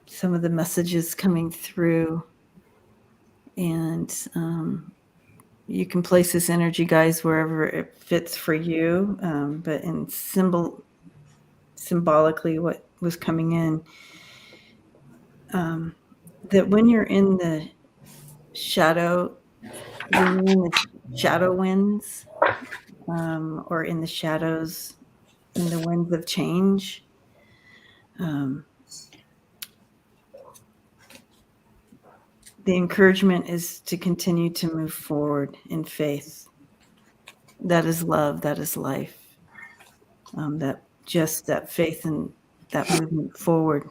some of the messages coming through, and you can place this energy, guys, wherever it fits for you. But in symbolically, what was coming in that when you're in the shadow, when you're in the shadow winds, or in the shadows, in the winds of change, the encouragement is to continue to move forward in faith. That is love. That is life. That faith and that movement forward.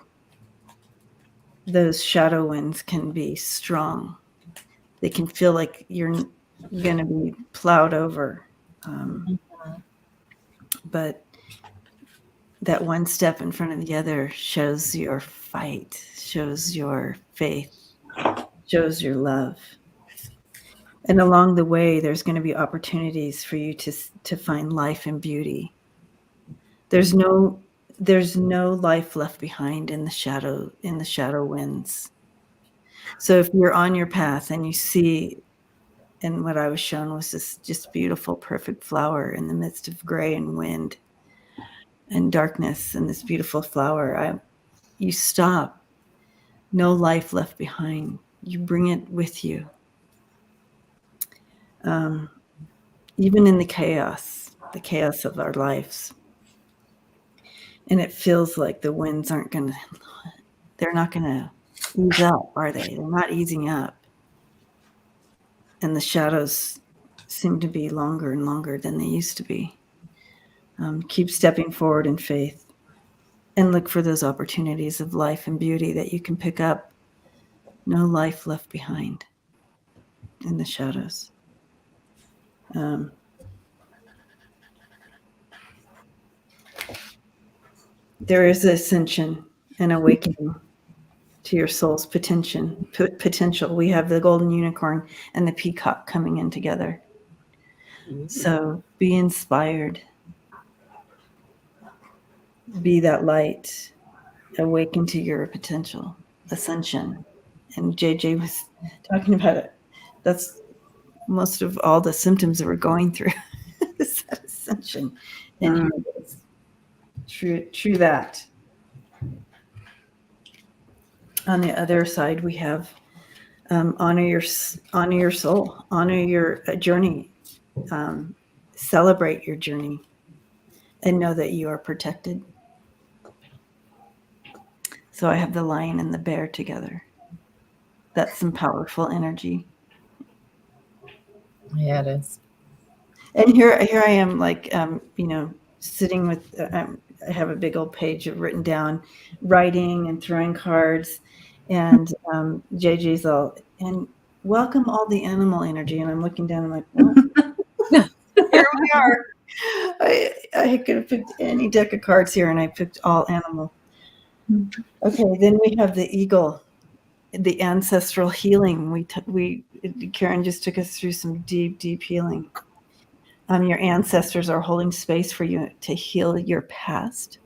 Those shadow winds can be strong. They can feel like you're going to be plowed over. But that one step in front of the other shows your fight, shows your faith, shows your love. And along the way, there's going to be opportunities for you to find life and beauty. There's no life left behind in the shadow winds. So if you're on your path and you see, and what I was shown was this just beautiful, perfect flower in the midst of gray and wind and darkness, and this beautiful flower, you stop. No life left behind. You bring it with you. Even in the chaos of our lives. And it feels like the winds they're not going to ease up, are they? They're not easing up. And the shadows seem to be longer and longer than they used to be. Keep stepping forward in faith and look for those opportunities of life and beauty that you can pick up. No life left behind in the shadows. There is ascension and awakening to your soul's potential. We have the golden unicorn and the peacock coming in together. So be inspired. Be that light. Awaken to your potential. Ascension. And JJ was talking about it. That's most of all the symptoms that we're going through. Is that ascension. And true that. On the other side, we have honor your soul, honor your journey, celebrate your journey, and know that you are protected. So I have the lion and the bear together. That's some powerful energy. Yeah, it is. And here I am, like sitting with. I have a big old page of written down, writing and throwing cards, and JJ's all, and welcome all the animal energy. And I'm looking down, I'm like, oh. Here we are. I could have picked any deck of cards here, and I picked all animal. Okay, then we have the eagle, the ancestral healing. Karen just took us through some deep healing. Your ancestors are holding space for you to heal your past.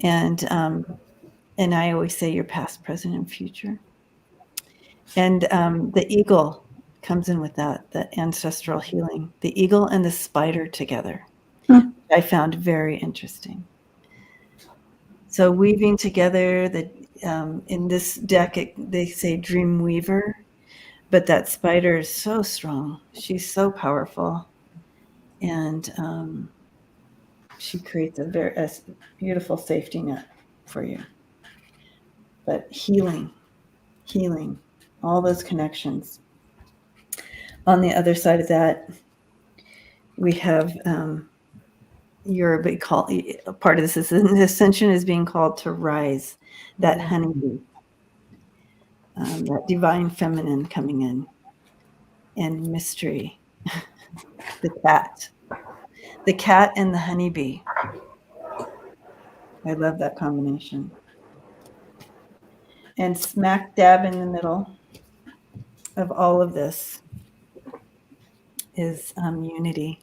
And I always say your past, present, and future. And the eagle comes in with that ancestral healing. The eagle and the spider together. I found very interesting. So weaving together, in this deck, they say dream weaver, but that spider is so strong. She's so powerful. And she creates a beautiful safety net for you. But healing, all those connections. On the other side of that, we have you're being called. Part of this is an ascension is being called to rise. That honeybee, that divine feminine coming in, and mystery. The cat and the honeybee. I love that combination. And smack dab in the middle of all of this is unity.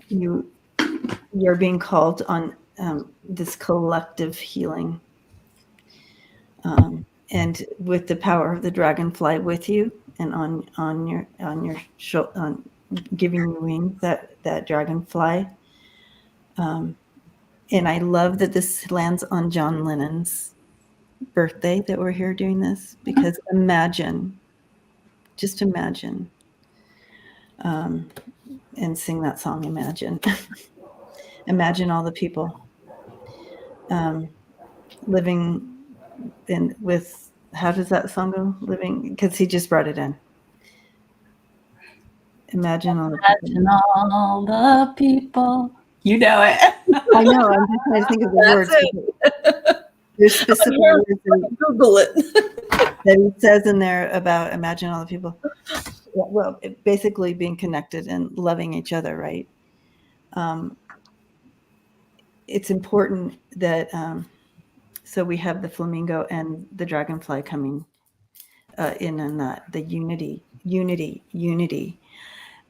You're being called on this collective healing, and with the power of the dragonfly with you, and on your giving you wings, that dragonfly And I love that this lands on John Lennon's birthday that we're here doing this, because imagine, just imagine, and sing that song, Imagine. Imagine all the people living in with, how does that song go? Living, because he just brought it in. Imagine all the people. Imagine all the people. You know it. I know. I'm just trying to think of the words. There's specific words that, Google it. that he says in there about imagine all the people. Well, basically being connected and loving each other, right? It's important that so we have the flamingo and the dragonfly coming in on that, the unity.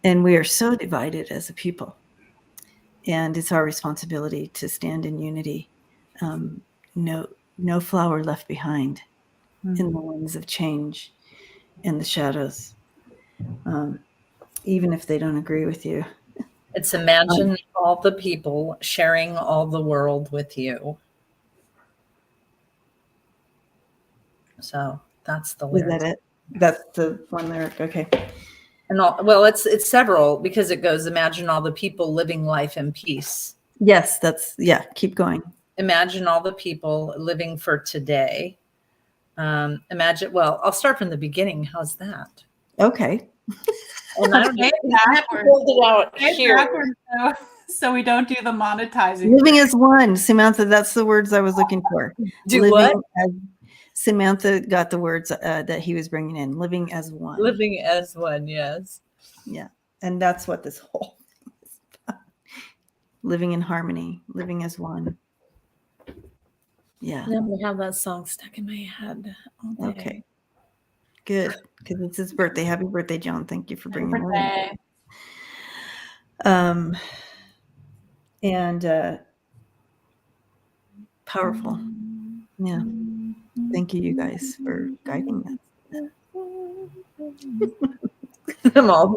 And we are so divided as a people. And it's our responsibility to stand in unity. No flower left behind in the winds of change, in the shadows, even if they don't agree with you. It's imagine all the people sharing all the world with you. So that's the lyric. Is that it? That's the one lyric. Okay. And well, it's several, because it goes, imagine all the people living life in peace. Yes, keep going. Imagine all the people living for today. Imagine, well, I'll start from the beginning. How's that? Okay. And I don't know. I have to hold it out here. So we don't do the monetizing. Living as one, Samantha, that's the words I was looking for. Do what? Samantha got the words that he was bringing in. Living as one. Living as one, yes. Yeah. And that's what this whole thing is about. Living in harmony, living as one. Yeah. I'm gonna have that song stuck in my head all day. Okay. Good. Because it's his birthday. Happy birthday, John. Thank you for bringing it in. And powerful. Yeah. Thank you guys for guiding us. I'm all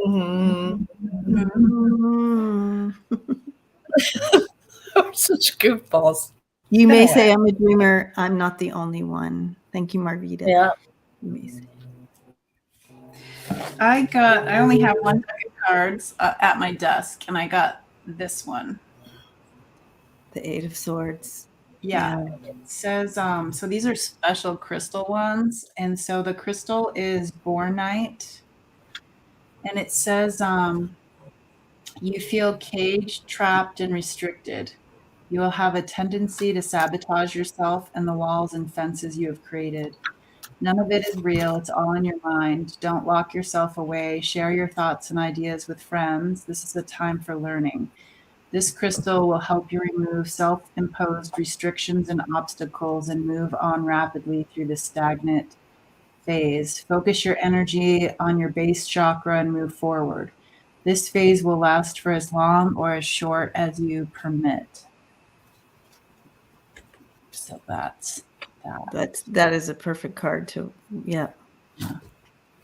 such goofballs. You may say I'm a dreamer. I'm not the only one. Thank you, Marvita. Yeah. You may say. I only have one deck of cards at my desk, and I got this one. The Eight of Swords. Yeah. It says, so these are special crystal ones. And so the crystal is Bornite. And it says, you feel caged, trapped, and restricted. You will have a tendency to sabotage yourself and the walls and fences you have created. None of it is real. It's all in your mind. Don't lock yourself away. Share your thoughts and ideas with friends. This is a time for learning. This crystal will help you remove self-imposed restrictions and obstacles and move on rapidly through the stagnant phase. Focus your energy on your base chakra and move forward. This phase will last for as long or as short as you permit. So that's that. That is a perfect card to, yeah.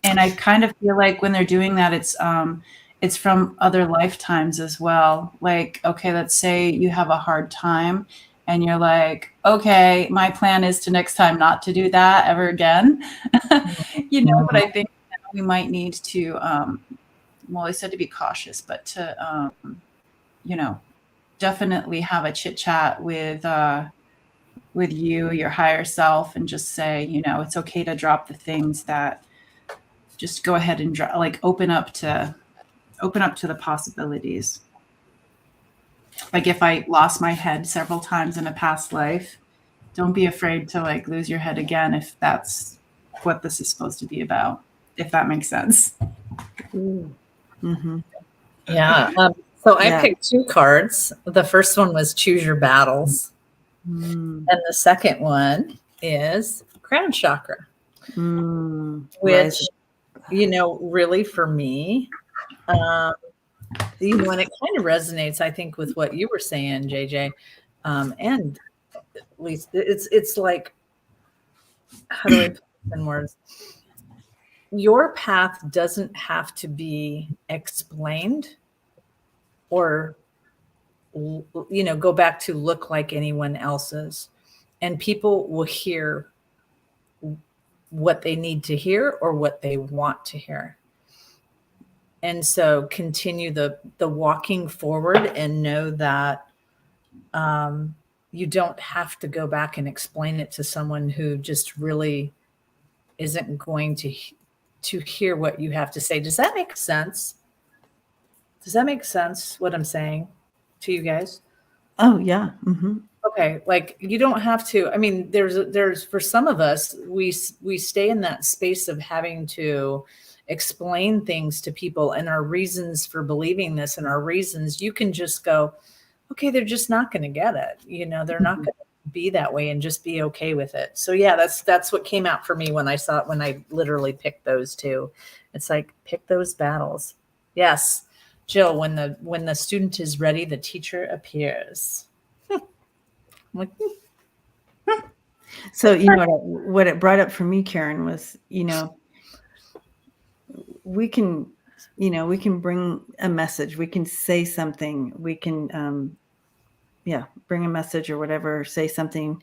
And I kind of feel like when they're doing that, it's from other lifetimes as well. Like, okay, let's say you have a hard time and you're like, okay, my plan is to next time not to do that ever again. But I think we might need to, well, I said to be cautious, but to, definitely have a chit chat with you, your higher self, and just say, it's okay to drop the things that just go ahead and open up to the possibilities. Like if I lost my head several times in a past life, don't be afraid to lose your head again if that's what this is supposed to be about, if that makes sense. Mm-hmm. Yeah. So I picked two cards. The first one was Choose Your Battles. And the second one is Crown Chakra, which, really for me, and it kind of resonates, I think, with what you were saying, JJ. And at least it's like, how do I put this in words? Your path doesn't have to be explained or go back to look like anyone else's, and people will hear what they need to hear or what they want to hear. And so continue the walking forward and know that you don't have to go back and explain it to someone who just really isn't going to hear what you have to say. Does that make sense? Does that make sense what I'm saying to you guys? Oh yeah. Mm-hmm. Okay, like you don't have to. I mean, there's for some of us, we stay in that space of having to explain things to people and our reasons for believing this and our reasons. You can just go, okay, they're just not going to get it. They're not going to be that way, and just be okay with it. So yeah, that's what came out for me when I literally picked those two. It's like, pick those battles. Yes, Jill, when the student is ready, the teacher appears. I'm like, So what it brought up for me, Karen, was we can bring a message, we can say something, we can bring a message or whatever, say something,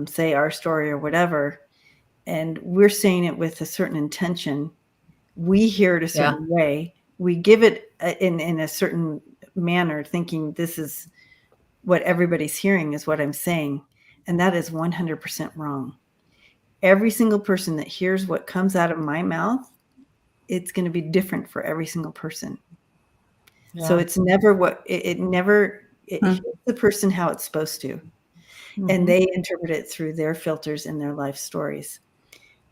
say our story or whatever, and we're saying it with a certain intention. We hear it a certain way, we give it in a certain manner, thinking this is what everybody's hearing is what I'm saying. And that is 100% wrong. Every single person that hears what comes out of my mouth, it's going to be different for every single person. Yeah. So it's never it hits the person how it's supposed to. Mm-hmm. And they interpret it through their filters and their life stories.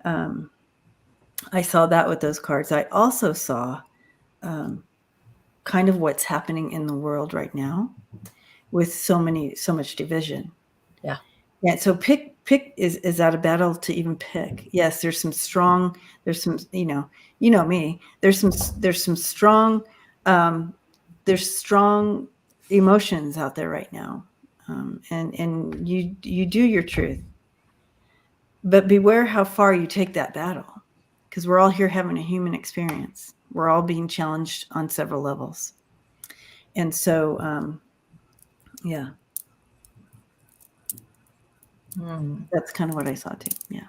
I saw that with those cards. I also saw kind of what's happening in the world right now with so much division. Yeah. Yeah. So pick is that a battle to even pick? Yes. There's some strong emotions out there right now. And you do your truth, but beware how far you take that battle, because we're all here having a human experience. We're all being challenged on several levels. And so, yeah. That's kind of what I saw too. Yeah.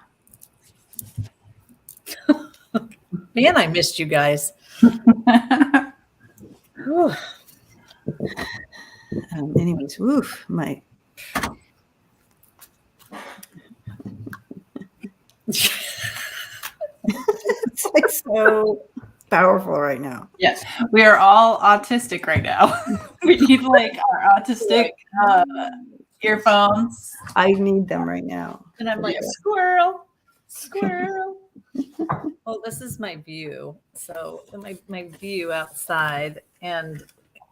Man, I missed you guys. Anyways, woof, my. It's like so powerful right now. Yes, we are all autistic right now. We need like our autistic earphones. I need them right now. And I'm like, squirrel. Well, this is my view. So my view outside, and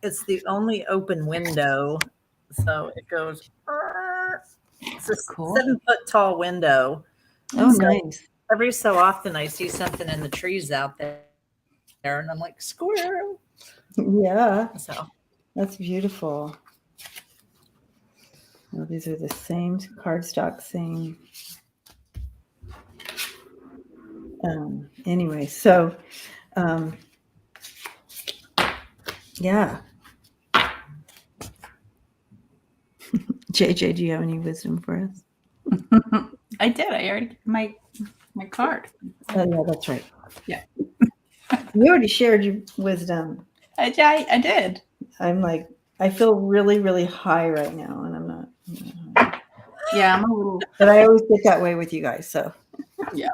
it's the only open window. So it goes. It's a cool 7-foot tall window. Oh, so nice. Every so often I see something in the trees out there, and I'm like, squirrel. Yeah. So that's beautiful. Well, these are the same cardstock, same. Anyway, so yeah. JJ, do you have any wisdom for us? I did. I already my card. Oh yeah, that's right. Yeah. You already shared your wisdom. I did. I'm like, I feel really, really high right now, and I'm not. Yeah, I'm a little. But I always get that way with you guys. So yeah.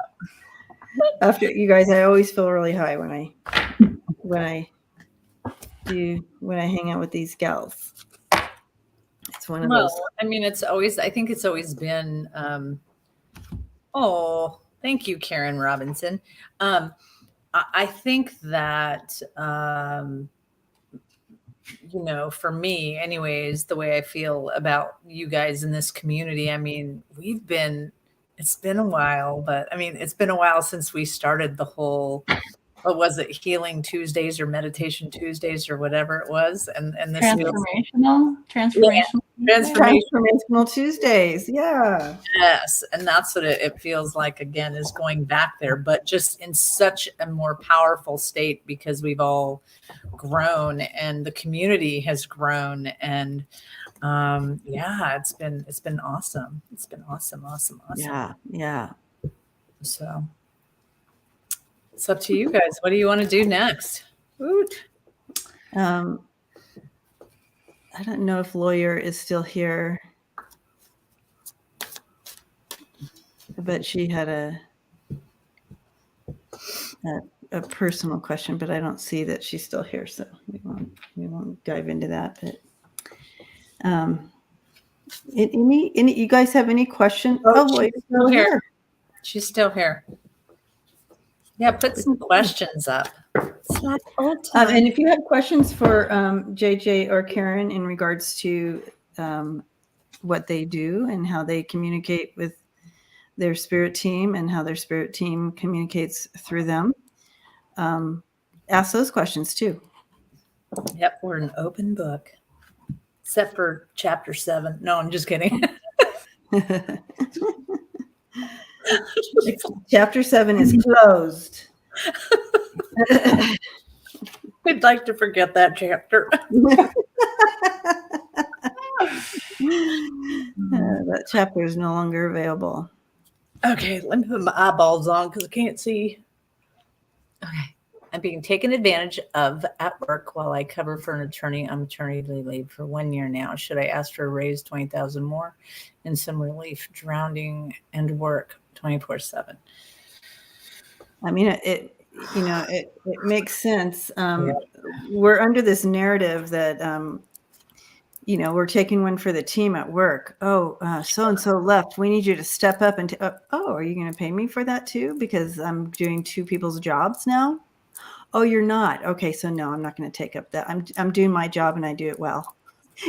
After you guys, I always feel really high when I hang out with these gals. It's one of those. I mean, I think it's always been. Thank you, Karen Robinson. I think that, for me anyways, the way I feel about you guys in this community, I mean, it's been a while, but I mean, it's been a while since we started the whole what was it, Healing Tuesdays or Meditation Tuesdays or whatever it was. And this transformational. Transformational Tuesdays. Yeah. Yes. And that's what it feels like, again, is going back there, but just in such a more powerful state, because we've all grown and the community has grown. And yeah, it's been awesome. It's been awesome. Yeah. So it's up to you guys. What do you want to do next? Woot. I don't know if Lawyer is still here, but she had a personal question, but I don't see that she's still here, so we won't dive into that. But any you guys have any questions? Oh, Lawyer's she's still here. She's still here. Yeah, put some questions up. It's not old time. And if you have questions for JJ or Karen in regards to what they do and how they communicate with their spirit team and how their spirit team communicates through them, ask those questions too. Yep, we're an open book, except for chapter 7. No, I'm just kidding. Chapter 7 is closed. We'd like to forget that chapter. That chapter is no longer available. Okay, let me put my eyeballs on because I can't see. Okay. I'm being taken advantage of at work while I cover for an attorney on maternity leave for 1 year now. Should I ask for a raise, 20,000 more, and some relief, drowning and work 24/7? I mean, it makes sense. We're under this narrative that, we're taking one for the team at work. Oh, so-and-so left. We need you to step up and, are you going to pay me for that too? Because I'm doing 2 people's jobs now. Oh, you're not. Okay. So no, I'm not going to take up that. I'm doing my job and I do it well.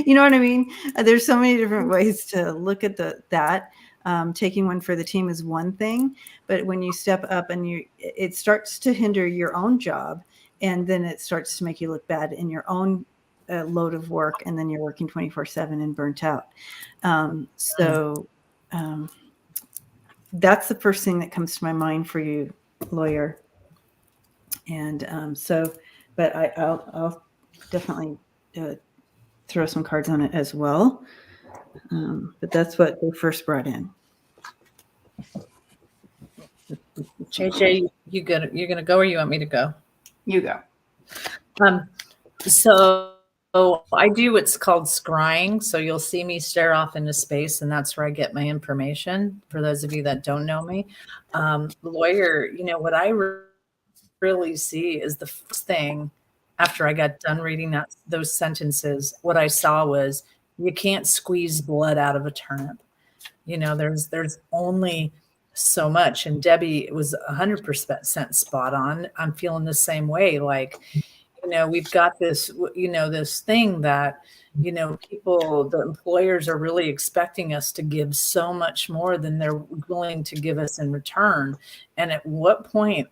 You know what I mean? There's so many different ways to look at that. Taking one for the team is one thing, but when you step up and it starts to hinder your own job, and then it starts to make you look bad in your own load of work, and then you're working 24/7 and burnt out. That's the first thing that comes to my mind for you, Lawyer. And but I'll definitely throw some cards on it as well. But that's what they first brought in. JJ, you're gonna go, or you want me to go? You go. So I do what's called scrying. So you'll see me stare off into space, and that's where I get my information. For those of you that don't know me, Lawyer, what I really see is the first thing after I got done reading those sentences. What I saw was, you can't squeeze blood out of a turnip. There's only so much. And Debbie was 100% spot on. I'm feeling the same way. Like, we've got this, this thing that, people, the employers are really expecting us to give so much more than they're willing to give us in return. And at what point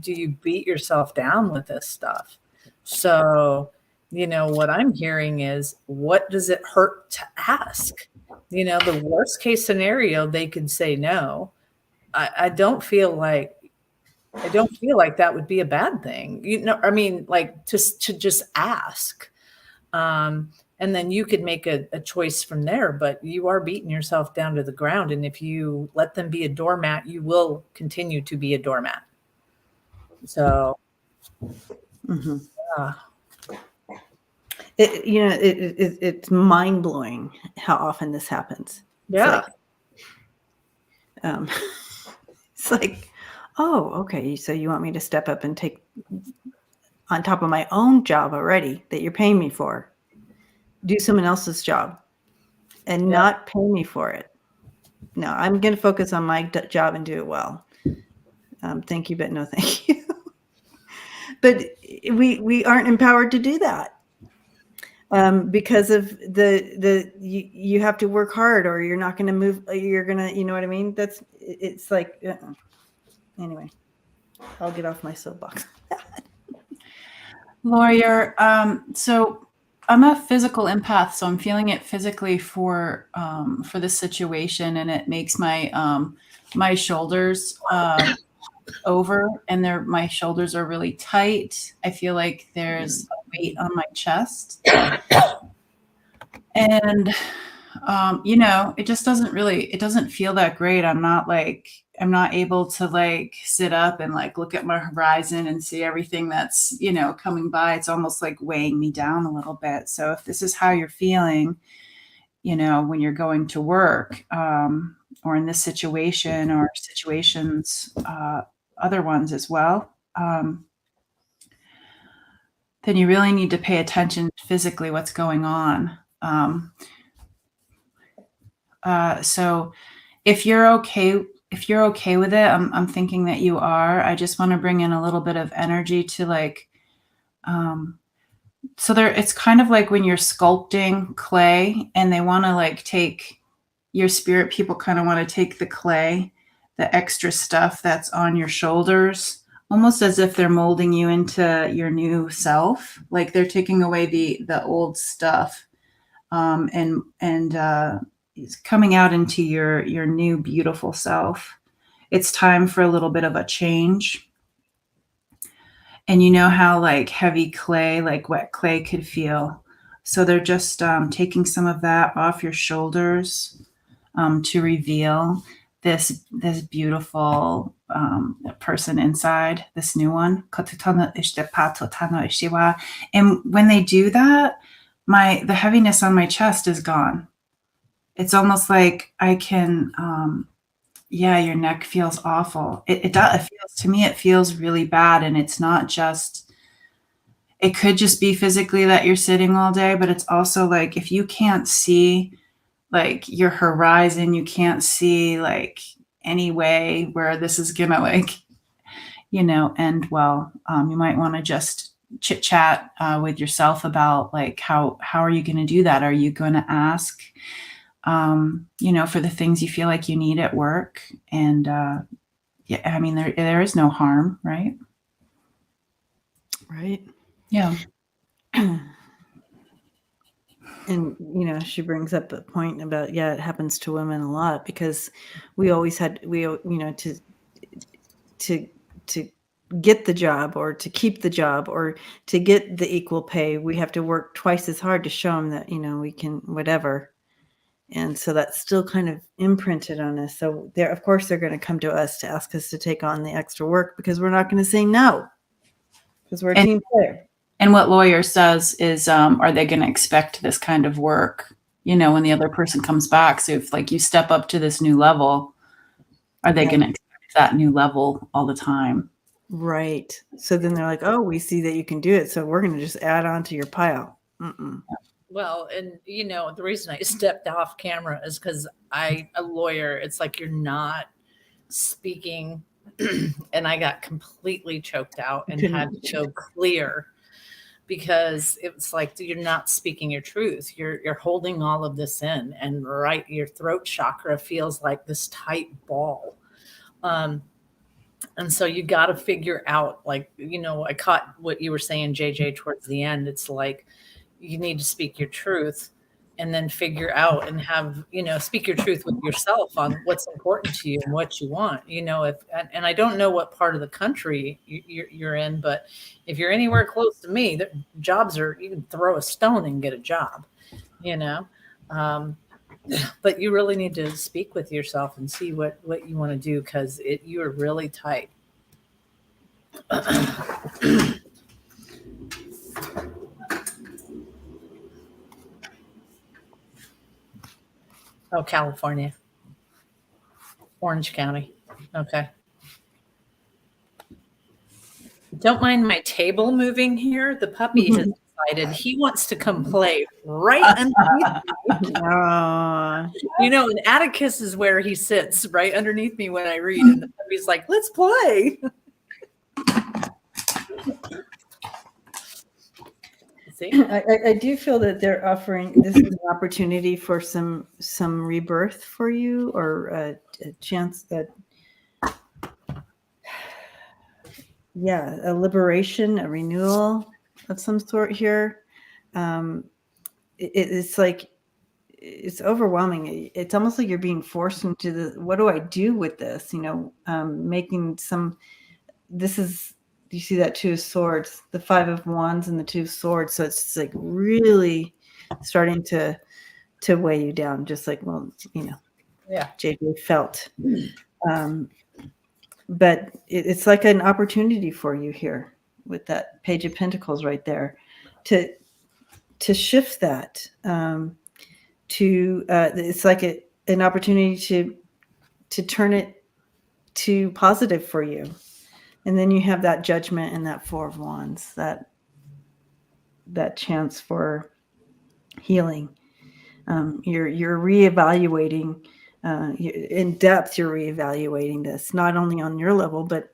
do you beat yourself down with this stuff? So, what I'm hearing is, what does it hurt to ask? The worst case scenario, they could say no. I don't feel like that would be a bad thing. I mean, like, to just ask. And then you could make a choice from there, but you are beating yourself down to the ground. And if you let them be a doormat, you will continue to be a doormat. So, It's mind blowing how often this happens. Yeah. It's like, oh, okay. So you want me to step up and take on top of my own job already that you're paying me for, do someone else's job and not pay me for it. No, I'm going to focus on my job and do it well. Thank you, but no, thank you. But we aren't empowered to do that. Because of you have to work hard, or you're not going to move. You're going to, you know what I mean? It's like, anyway, I'll get off my soapbox. Lawyer, so I'm a physical empath, so I'm feeling it physically for this situation, and it makes my my shoulders over, and my shoulders are really tight. I feel like there's a weight on my chest, and you know, it just it doesn't feel that great. I'm not able to like sit up and like look at my horizon and see everything that's, you know, coming by. It's almost like weighing me down a little bit. So if this is how you're feeling, you know, when you're going to work, or in this situation or situations, other ones as well, then you really need to pay attention to physically what's going on. So if you're okay with it, I'm thinking that you are. I just want to bring in a little bit of energy to like, so there, it's kind of like when you're sculpting clay and they want to like take your spirit people kind of want to take the clay, the extra stuff that's on your shoulders, almost as if they're molding you into your new self. Like they're taking away the old stuff, and it's coming out into your new beautiful self. It's time for a little bit of a change. And you know how like heavy clay, like wet clay could feel. So they're just taking some of that off your shoulders to reveal this beautiful person inside, this new one. And when they do that, the heaviness on my chest is gone. It's almost like I can, yeah, your neck feels awful. It does. It feels, to me, it feels really bad. And it's not just, it could just be physically that you're sitting all day, but it's also like, if you can't see like your horizon, you can't see like any way where this is gonna like, you know, end well. You might want to just chit chat with yourself about like, how are you going to do that? Are you going to ask, you know, for the things you feel like you need at work? And yeah, I mean, there is no harm, right? Right. Yeah. And, you know, she brings up a point about, yeah, it happens to women a lot because we always had, you know, to get the job or to keep the job or to get the equal pay, we have to work twice as hard to show them that, you know, we can whatever. And so that's still kind of imprinted on us. So they're, of course, they're going to come to us to ask us to take on the extra work because we're not going to say no because we're a team player. And what lawyer says is, are they going to expect this kind of work, you know, when the other person comes back? So if like you step up to this new level, are they going to expect that new level all the time? Right. So then they're like, oh, we see that you can do it. So we're going to just add on to your pile. Mm-mm. Well, and you know, the reason I stepped off camera is because a lawyer, it's like you're not speaking and I got completely choked out and had to go clear because it's like you're not speaking your truth. You're holding all of this in, and right, your throat chakra feels like this tight ball. And so you got to figure out, like, you know, I caught what you were saying, JJ, towards the end. It's like you need to speak your truth and then figure out and have, you know, speak your truth with yourself on what's important to you and what you want, you know, and I don't know what part of the country you're in, but if you're anywhere close to me, the jobs are, you can throw a stone and get a job, you know, but you really need to speak with yourself and see what you want to do. Cause you are really tight. Oh, California. Orange County. Okay. Don't mind my table moving here. The puppy has decided he wants to come play right underneath me. You know, and Atticus is where he sits, right underneath me when I read. And the puppy's like, let's play. See? I do feel that they're offering, this is an opportunity for some rebirth for you, or a chance that a liberation, a renewal of some sort here. It's like, it's overwhelming. It's almost like you're being forced into the, what do I do with this? Making some, this is, you see that 2 of Swords, the 5 of Wands and the 2 of Swords. So it's like really starting to weigh you down, just like, well, JJ felt. But it's like an opportunity for you here with that Page of Pentacles right there to shift that. It's like an opportunity to turn it to positive for you. And then you have that Judgment and that 4 of Wands, that chance for healing. You're reevaluating in depth. You're reevaluating this, not only on your level, but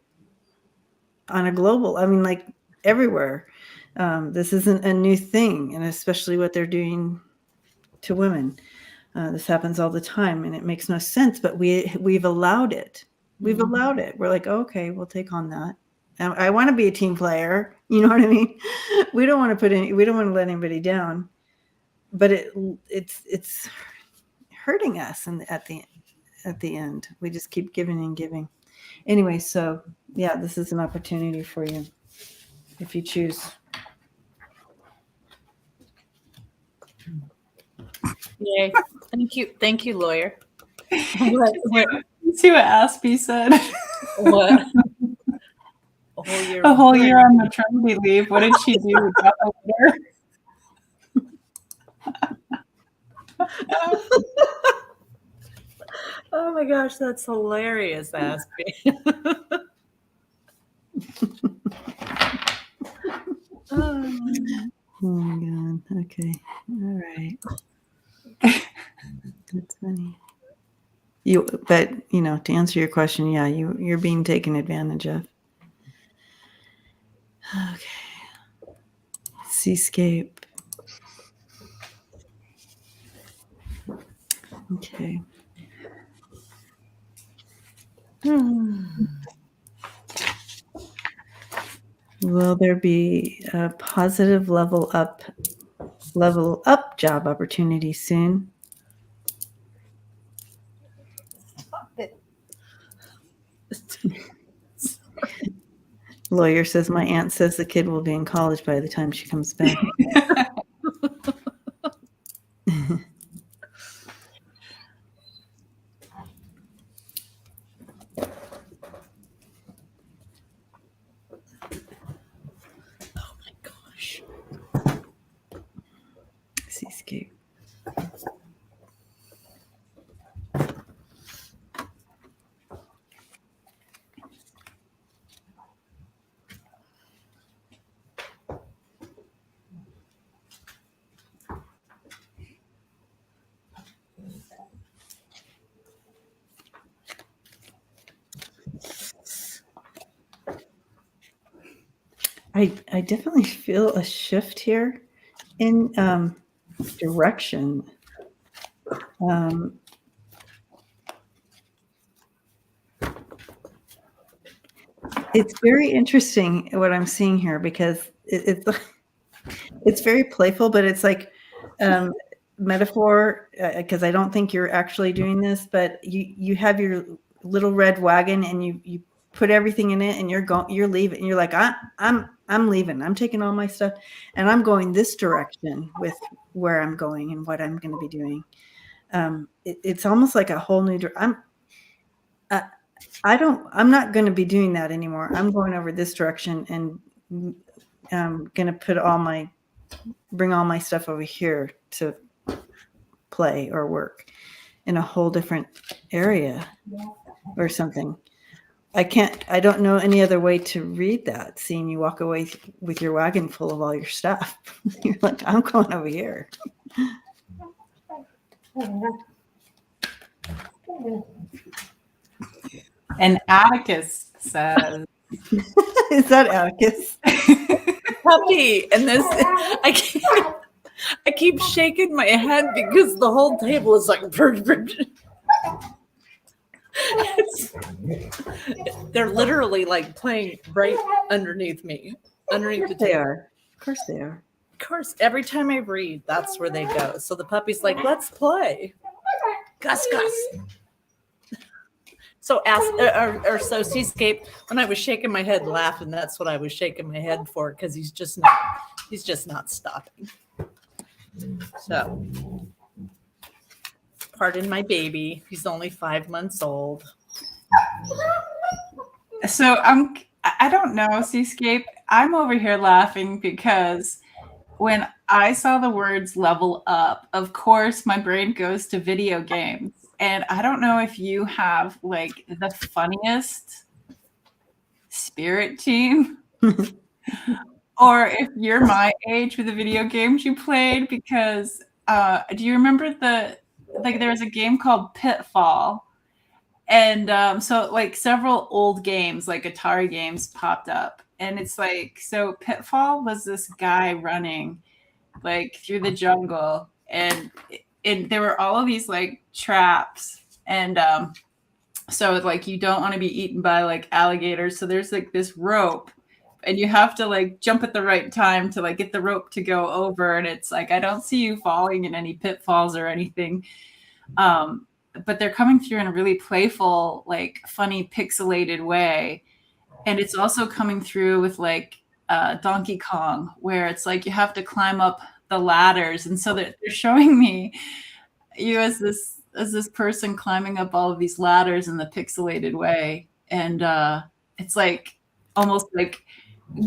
on a global, like everywhere. This isn't a new thing, and especially what they're doing to women. This happens all the time, and it makes no sense, but we've allowed it. We've allowed it. We're like, okay, we'll take on that. I want to be a team player. You know what I mean? We don't want to let anybody down, but it's hurting us. And at the end, we just keep giving and giving. Anyway, so yeah, this is an opportunity for you if you choose. Yay. Thank you, lawyer. See what Aspie said. What? A whole year on maternity leave. What did she do? Oh my gosh, that's hilarious, Aspie. Oh my God. Okay. All right. That's funny. But to answer your question, yeah, you're being taken advantage of. Okay. Seascape. Okay. Will there be a positive level up job opportunity soon? Stop it. Lawyer says, my aunt says the kid will be in college by the time she comes back. Oh my gosh. Seascape. I definitely feel a shift here in direction. It's very interesting what I'm seeing here, because it's very playful, but it's like metaphor, because I don't think you're actually doing this, but you have your little red wagon and you put everything in it and you're leaving, and you're like, I'm leaving. I'm taking all my stuff and I'm going this direction with where I'm going and what I'm going to be doing. It's almost like a whole new I'm not going to be doing that anymore. I'm going over this direction, and I'm going to bring all my stuff over here to play or work in a whole different area or something. I don't know any other way to read that, seeing you walk away with your wagon full of all your stuff. You're like, I'm going over here. And Atticus says, Is that Atticus? Puppy. And this, I keep shaking my head because the whole table is like, They're literally like playing right underneath me, underneath the They table. are. Of course they are. Of course, every time I read, that's where they go. So the puppy's like, let's play. Gus, Gus. So so Seascape, when I was shaking my head laughing, that's what I was shaking my head for, because he's just not stopping. So pardon my baby. He's only 5 months old. So I don't know, Seascape. I'm over here laughing because when I saw the words level up, of course my brain goes to video games. And I don't know if you have like the funniest spirit team or if you're my age with the video games you played, because do you remember there was a game called Pitfall? And so like several old games, like Atari games, popped up. And it's like, so Pitfall was this guy running like through the jungle, and there were all of these like traps, and so like you don't want to be eaten by like alligators, so there's like this rope, and you have to like jump at the right time to like get the rope to go over, and it's like, I don't see you falling in any pitfalls or anything, but they're coming through in a really playful, like funny pixelated way. And it's also coming through with like Donkey Kong, where it's like you have to climb up the ladders, and so they're showing me you as this person climbing up all of these ladders in the pixelated way, and it's like almost like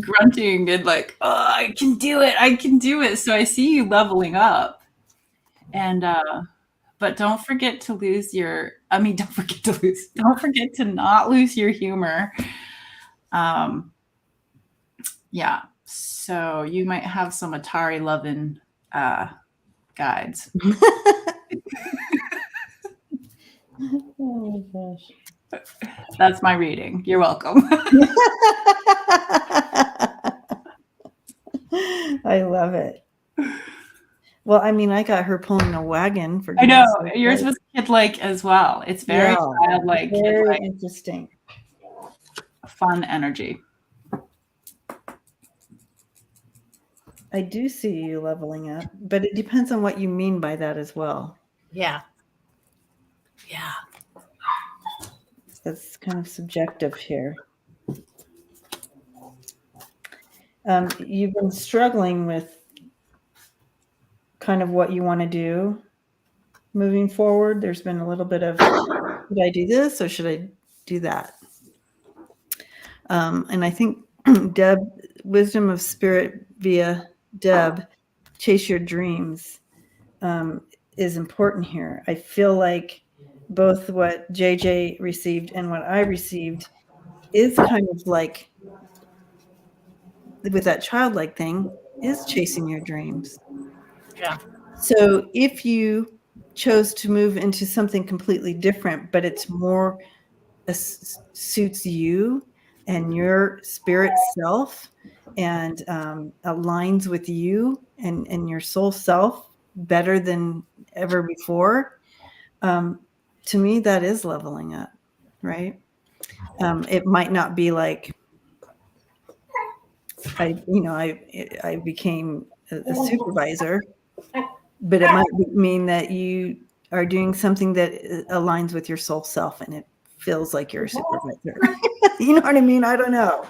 grunting and like, oh, I can do it. So I see you leveling up, and but don't forget to not lose your humor. Yeah, so you might have some Atari loving guides. Oh my gosh. That's my reading. You're welcome. I love it. Well, I mean, I got her pulling a wagon for. I know yours was kid-like as well. It's very childlike, very interesting, fun energy. I do see you leveling up, but it depends on what you mean by that as well. Yeah. That's kind of subjective here. You've been struggling with kind of what you want to do moving forward. There's been a little bit of, should I do this or should I do that? And I think Deb, Wisdom of Spirit via Deb, Chase Your Dreams, is important here. I feel like both what JJ received and what I received is kind of like, with that childlike thing, is chasing your dreams. Yeah. So if you chose to move into something completely different, but it's more suits you and your spirit self and aligns with you and your soul self better than ever before, to me, that is leveling up, right? It might not be like I became a supervisor, but it might mean that you are doing something that aligns with your soul self and it feels like you're a supervisor. You know what I mean? I don't know.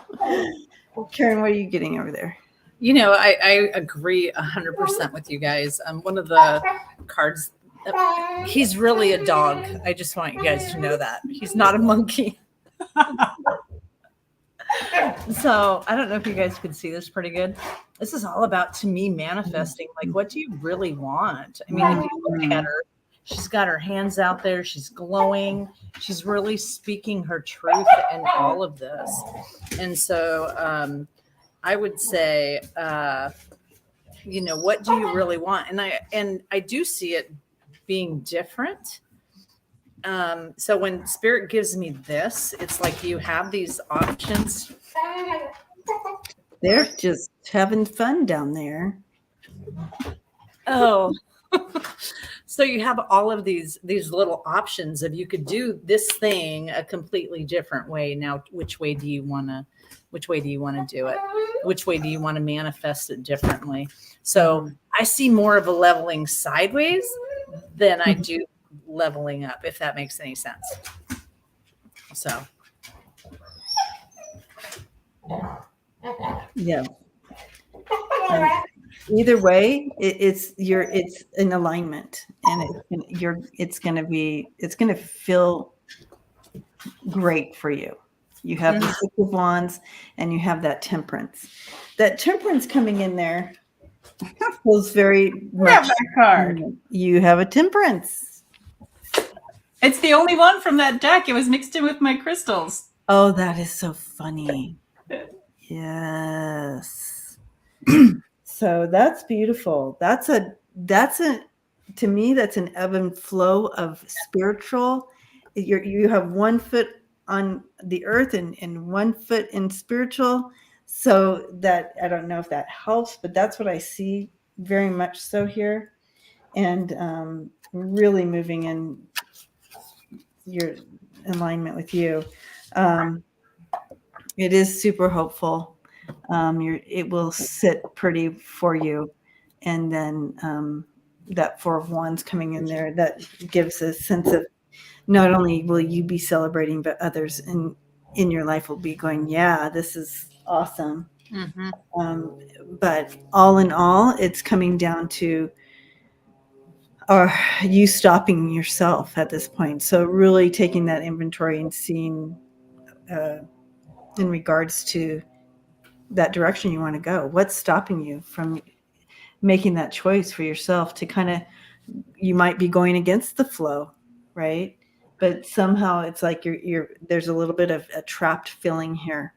Karen, what are you getting over there? You know, I agree 100% with you guys. One of the cards, he's really a dog. I just want you guys to know that. He's not a monkey. So I don't know if you guys could see this pretty good. This is all about, to me, manifesting. Like, what do you really want? I mean, if you look at her, she's got her hands out there. She's glowing. She's really speaking her truth in all of this. And so I would say, what do you really want? And I do see it being different. So when Spirit gives me this, it's like you have these options. They're just having fun down there. Oh, So you have all of these little options of you could do this thing a completely different way. Now, which way do you want to do it? Which way do you want to manifest it differently? So I see more of a leveling sideways than I do leveling up, if that makes any sense. So Yeah. Either way, it's in alignment, and it's going to feel great for you. You have the Six of Wands, and you have that Temperance. That Temperance coming in there feels very much. that card. You have a Temperance. It's the only one from that deck. It was mixed in with my crystals. Oh, that is so funny. Yes. So that's beautiful. That's to me, that's an ebb and flow of spiritual. You have 1 foot on the earth and 1 foot in spiritual. So that, I don't know if that helps, but that's what I see very much so here. And really moving in your alignment with you. It is super hopeful. It will sit pretty for you. And then that Four of Wands coming in there, that gives a sense of not only will you be celebrating, but others in your life will be going, yeah, this is awesome. But all in all, it's coming down to you stopping yourself at this point. So really taking that inventory and seeing in regards to that direction you want to go. What's stopping you from making that choice for yourself to kind of, you might be going against the flow, right? But somehow it's like there's a little bit of a trapped feeling here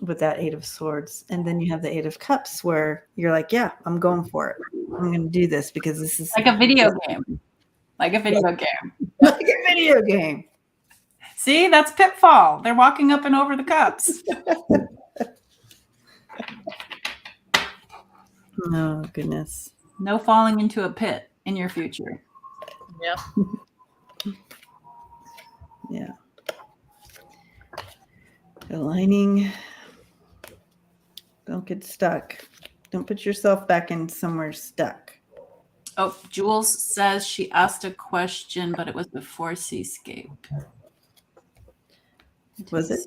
with that Eight of Swords. And then you have the Eight of Cups where you're like, yeah, I'm going for it. I'm going to do this because this is like a video game. Like a video game. Like a video game. See, that's Pitfall. They're walking up and over the cups. Oh, goodness. No falling into a pit in your future. yeah. Yeah. Aligning. Don't get stuck. Don't put yourself back in somewhere stuck. Oh, Jules says she asked a question, but it was before Seascape. Was it?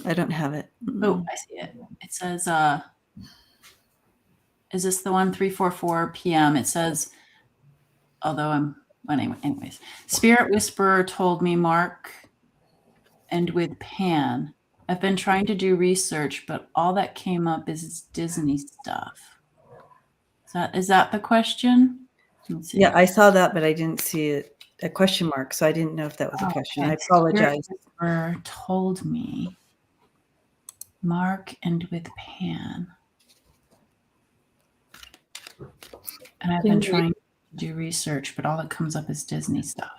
I don't have it. Oh, I see it. It says, is this the one? 3:44 p.m. It says, anyways, Spirit Whisperer told me, Mark, and with Pan, I've been trying to do research, but all that came up is Disney stuff. Is that the question? Yeah, I saw that, but I didn't see a question mark, so I didn't know if that was a question. I apologize. Spirit Whisperer told me, Mark, and with Pan. And I've been trying to do research, but all that comes up is Disney stuff.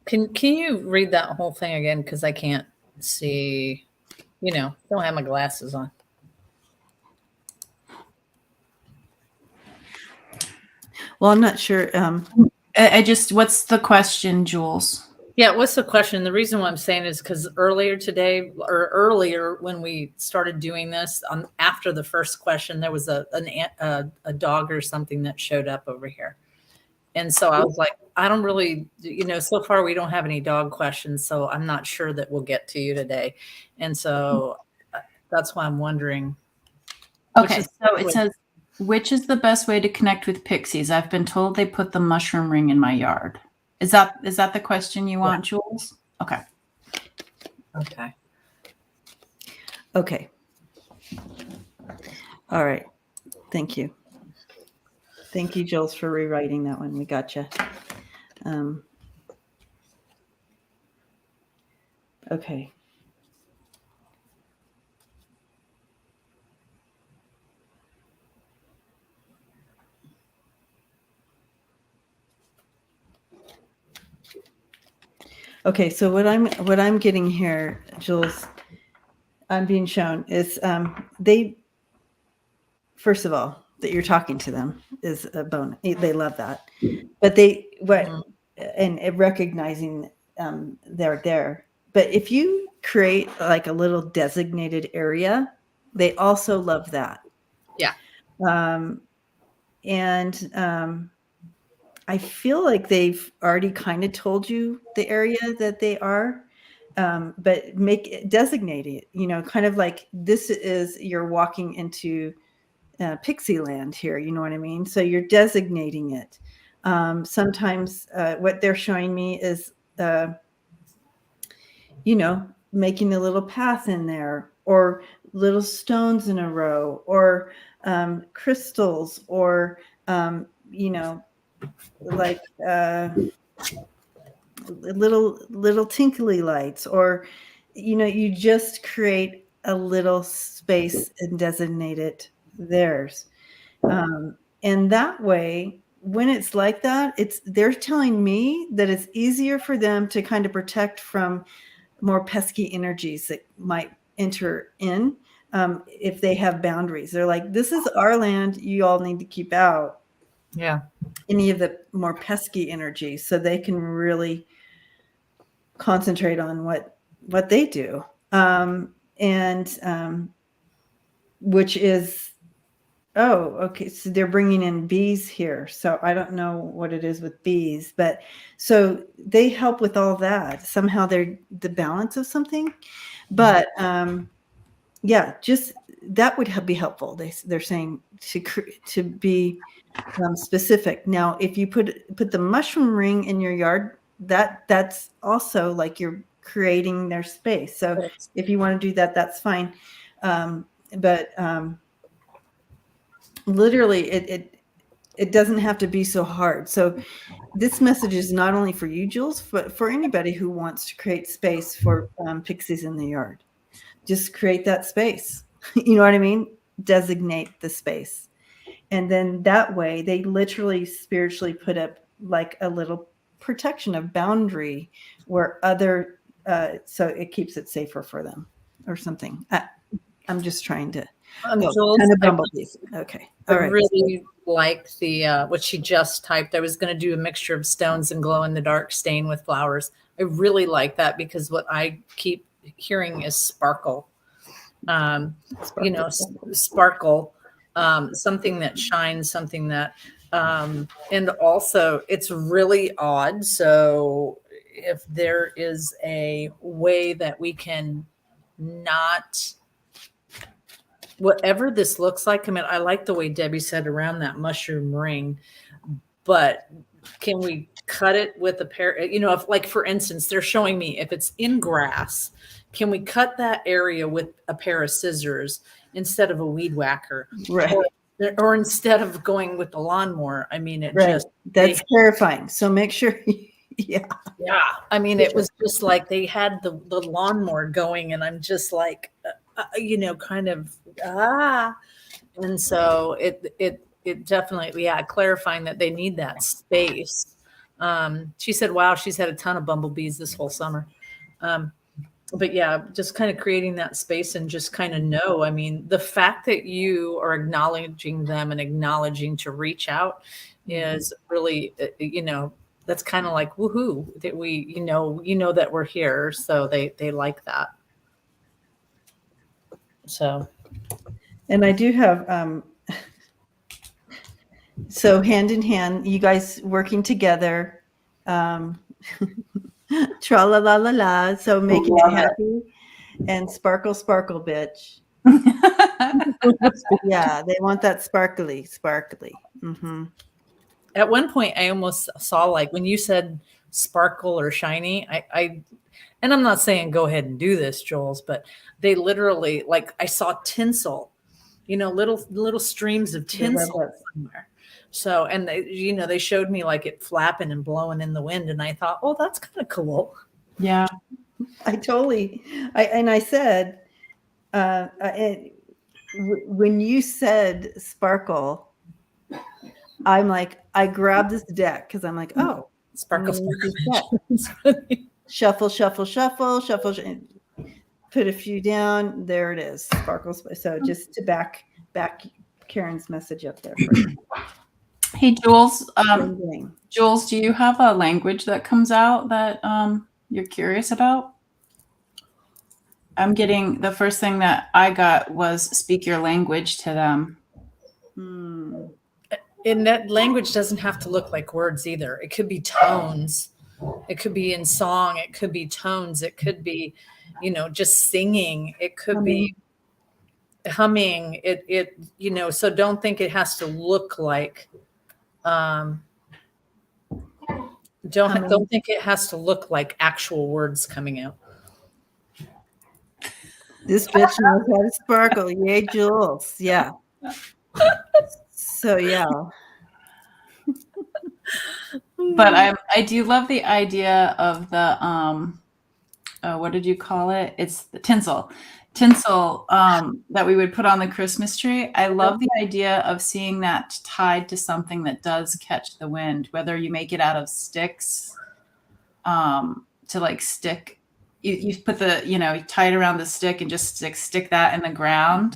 Can you read that whole thing again? Because I can't see, don't have my glasses on. Well, I'm not sure. What's the question, Jules? Yeah, what's the question? The reason why I'm saying is because earlier when we started doing this, after the first question, there was a dog or something that showed up over here. And so I was like, I don't really, so far we don't have any dog questions, so I'm not sure that we'll get to you today. And so that's why I'm wondering. Okay, so it says, which is the best way to connect with pixies? I've been told they put the mushroom ring in my yard. Is that the question you want, Jules? Okay. Okay. All right. Thank you. Thank you, Jules, for rewriting that one. We gotcha. Okay. Okay, so what I'm getting here, Jules, I'm being shown is first of all, that you're talking to them is a bonus. They love that. But and recognizing they're there. But if you create like a little designated area, they also love that. Yeah. I feel like they've already kind of told you the area that they are, but designate it, kind of like this is, you're walking into Pixie land here, you know what I mean? So you're designating it. Sometimes what they're showing me is, making a little path in there, or little stones in a row, or crystals, or, like little tinkly lights, or you just create a little space and designate it theirs, and that way, when it's like that, they're telling me that it's easier for them to kind of protect from more pesky energies that might enter in, if they have boundaries. They're like, this is our land, you all need to keep out any of the more pesky energy, so they can really concentrate on what they do, which is, okay, so they're bringing in bees here, so I don't know what it is with bees, but so they help with all that. Somehow they're the balance of something, but just that would be helpful. They're saying to be specific. Now, if you put the mushroom ring in your yard, that's also like you're creating their space. So if you want to do that, that's fine. But literally, it doesn't have to be so hard. So this message is not only for you, Jules, but for anybody who wants to create space for pixies in the yard. Just create that space. You know what I mean? Designate the space. And then that way they literally spiritually put up like a little protection, of boundary, where so it keeps it safer for them or something. I'm just trying to Jules, kind of bumblebees. Okay. All right. I really like the what she just typed. I was going to do a mixture of stones and glow in the dark stain with flowers. I really like that, because what I keep hearing is sparkle. Sparkle, something that shines, something that, and also it's really odd. So if there is a way that we can not, whatever this looks like, I mean, I like the way Debbie said around that mushroom ring, but can we cut it with a pair, if, like, for instance, they're showing me if it's in grass, can we cut that area with a pair of scissors instead of a weed whacker? Right. Or instead of going with the lawnmower? I mean, that's terrifying. So make sure. Yeah. I mean, it was just like they had the lawnmower going, and I'm just like, kind of, and so it definitely, clarifying that they need that space. She said, wow, she's had a ton of bumblebees this whole summer. But just kind of creating that space, and just kind of know, I mean, the fact that you are acknowledging them and acknowledging to reach out is really, that's kind of like, woohoo, that we, that we're here. So they like that. So. And I do have, so hand in hand, you guys working together, tra la la la la. So making it happy and sparkle, bitch. Yeah, they want that sparkly. Mm-hmm. At one point, I almost saw, like, when you said sparkle or shiny, and I'm not saying go ahead and do this, Jules, but they literally, like, I saw tinsel, little streams of tinsel somewhere. So, and they showed me like it flapping and blowing in the wind, and I thought, oh, that's kind of cool. Yeah, I said, when you said sparkle, I'm like, I grabbed this deck because I'm like, oh, sparkle. Shuffle. Put a few down. There it is, sparkles. So just to back Karen's message up there for you. Hey, Jules. Same thing. Jules, do you have a language that comes out that you're curious about? I'm getting the first thing that I got was speak your language to them. And that language doesn't have to look like words either. It could be tones. It could be in song. It could be tones. It could be, you know, just singing. It could be humming. It, you know, so don't think it has to look like, don't think it has to look like actual words coming out. This bitch knows how to sparkle. Yay, Jules. Yeah. So, yeah. But I do love the idea of the what did you call it? It's the tinsel that we would put on the Christmas tree. I love the idea of seeing that tied to something that does catch the wind, whether you make it out of sticks to like stick. You put the, you know, you tie it around the stick and just stick that in the ground.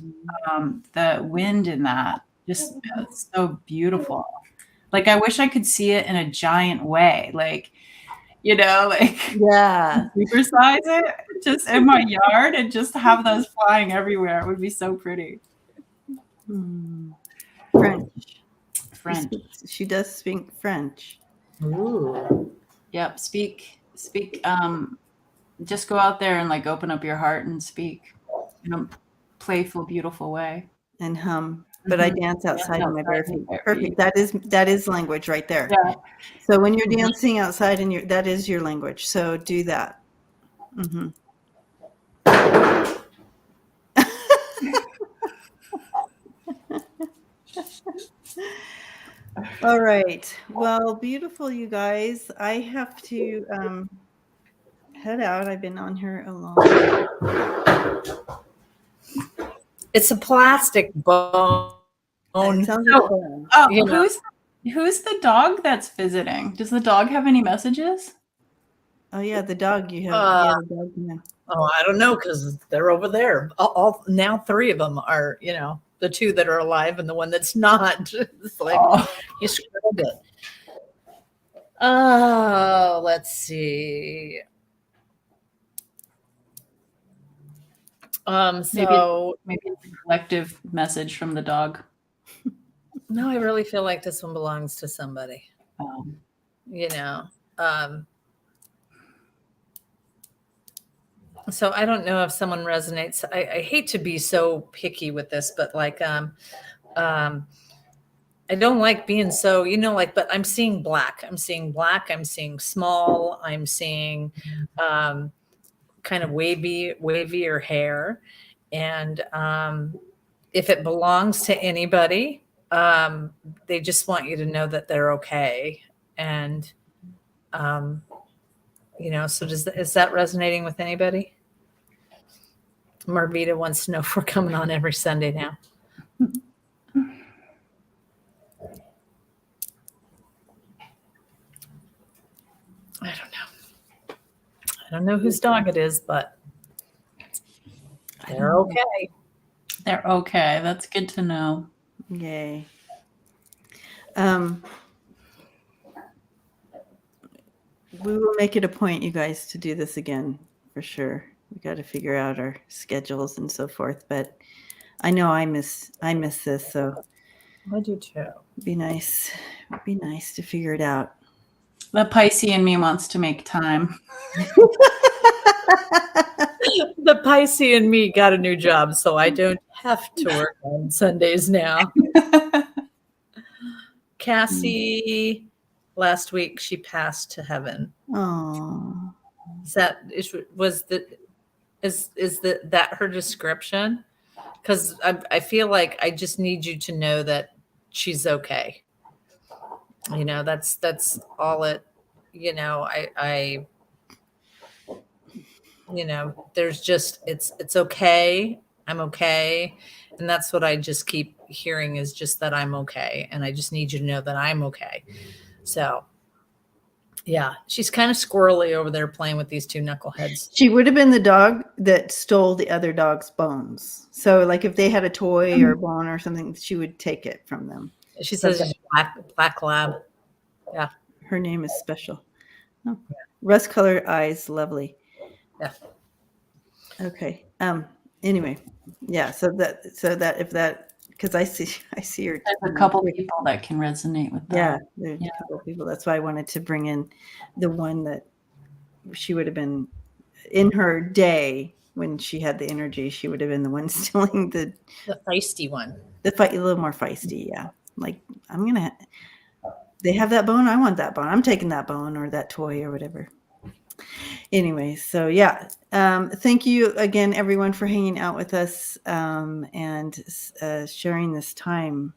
The wind in that just, it's so beautiful. Like, I wish I could see it in a giant way. Like, you know, like, yeah, supersize it just in my yard and just have those flying everywhere. It would be so pretty. French. She does speak French. Ooh. Yep. Speak. Just go out there and like open up your heart and speak in a playful, beautiful way. And hum. But I dance outside in my bare feet. Perfect. That is language right there. Yeah. So when you're dancing outside and that is your language. So do that. All right. Well, beautiful, you guys. I have to head out. I've been on here a long time. It's a plastic bone. It sounds like a bone. Oh, You know. who's the dog that's visiting? Does the dog have any messages? Oh yeah, the dog you have. The dog, yeah. Oh, I don't know, because they're over there. All now 3 of them are, you know, the 2 that are alive and the one that's not. It's like you screwed it. Oh, let's see. So maybe it's a collective message from the dog. no, I really feel like this one belongs to somebody. You know. So I don't know if someone resonates. I hate to be so picky with this, but like I don't like being so, you know, like, but I'm seeing black. I'm seeing small. I'm seeing kind of wavier hair. And if it belongs to anybody, they just want you to know that they're okay. And you know, so is that resonating with anybody? Marvita wants to know if we're coming on every Sunday now. I don't know whose dog it is, but they're okay. They're okay. That's good to know. Yay. We will make it a point, you guys, to do this again for sure. We got to figure out our schedules and so forth. But I know I miss this, so I do too. it'd be nice. It'd be nice to figure it out. The Pisces in me wants to make time. The Pisces in me got a new job, so I don't have to work on Sundays now. Cassie, last week she passed to heaven. Oh, Is that her description? Because I feel like I just need you to know that she's okay. You know, that's all it. You know, I you know, there's just it's okay. I'm okay. And that's what I just keep hearing is just that I'm okay. And I just need you to know that I'm okay. So Yeah, she's kind of squirrely over there playing with these two knuckleheads. She would have been the dog that stole the other dog's bones. So, like, if they had a toy or bone or something, she would take it from them. She says she's black lab. Yeah. Her name is special. Oh, rust-colored eyes, lovely. Yeah. Okay. Anyway, yeah. So that if that, because I see her. There's a couple people that can resonate with that. Yeah, there's a couple of people. That's why I wanted to bring in the one that she would have been in her day when she had the energy. She would have been the one stealing the feisty one. The fight, a little more feisty. Yeah, like they have that bone. I want that bone. I'm taking that bone or that toy or whatever. Anyway, so yeah, thank you again, everyone, for hanging out with us and sharing this time.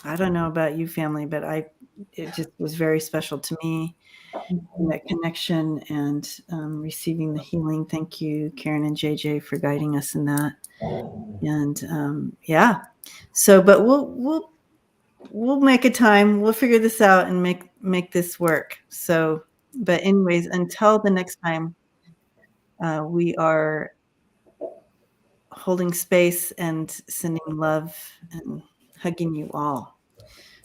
I don't know about you, family, but it just was very special to me, that connection and receiving the healing. Thank you, Karen and JJ, for guiding us in that. And yeah, so but we'll make a time. We'll figure this out and make this work. So. But anyways, until the next time, we are holding space and sending love and hugging you all.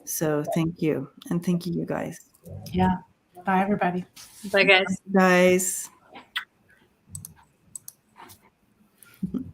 So thank you. And thank you, you guys. Yeah. Bye, everybody. Bye, guys. Guys.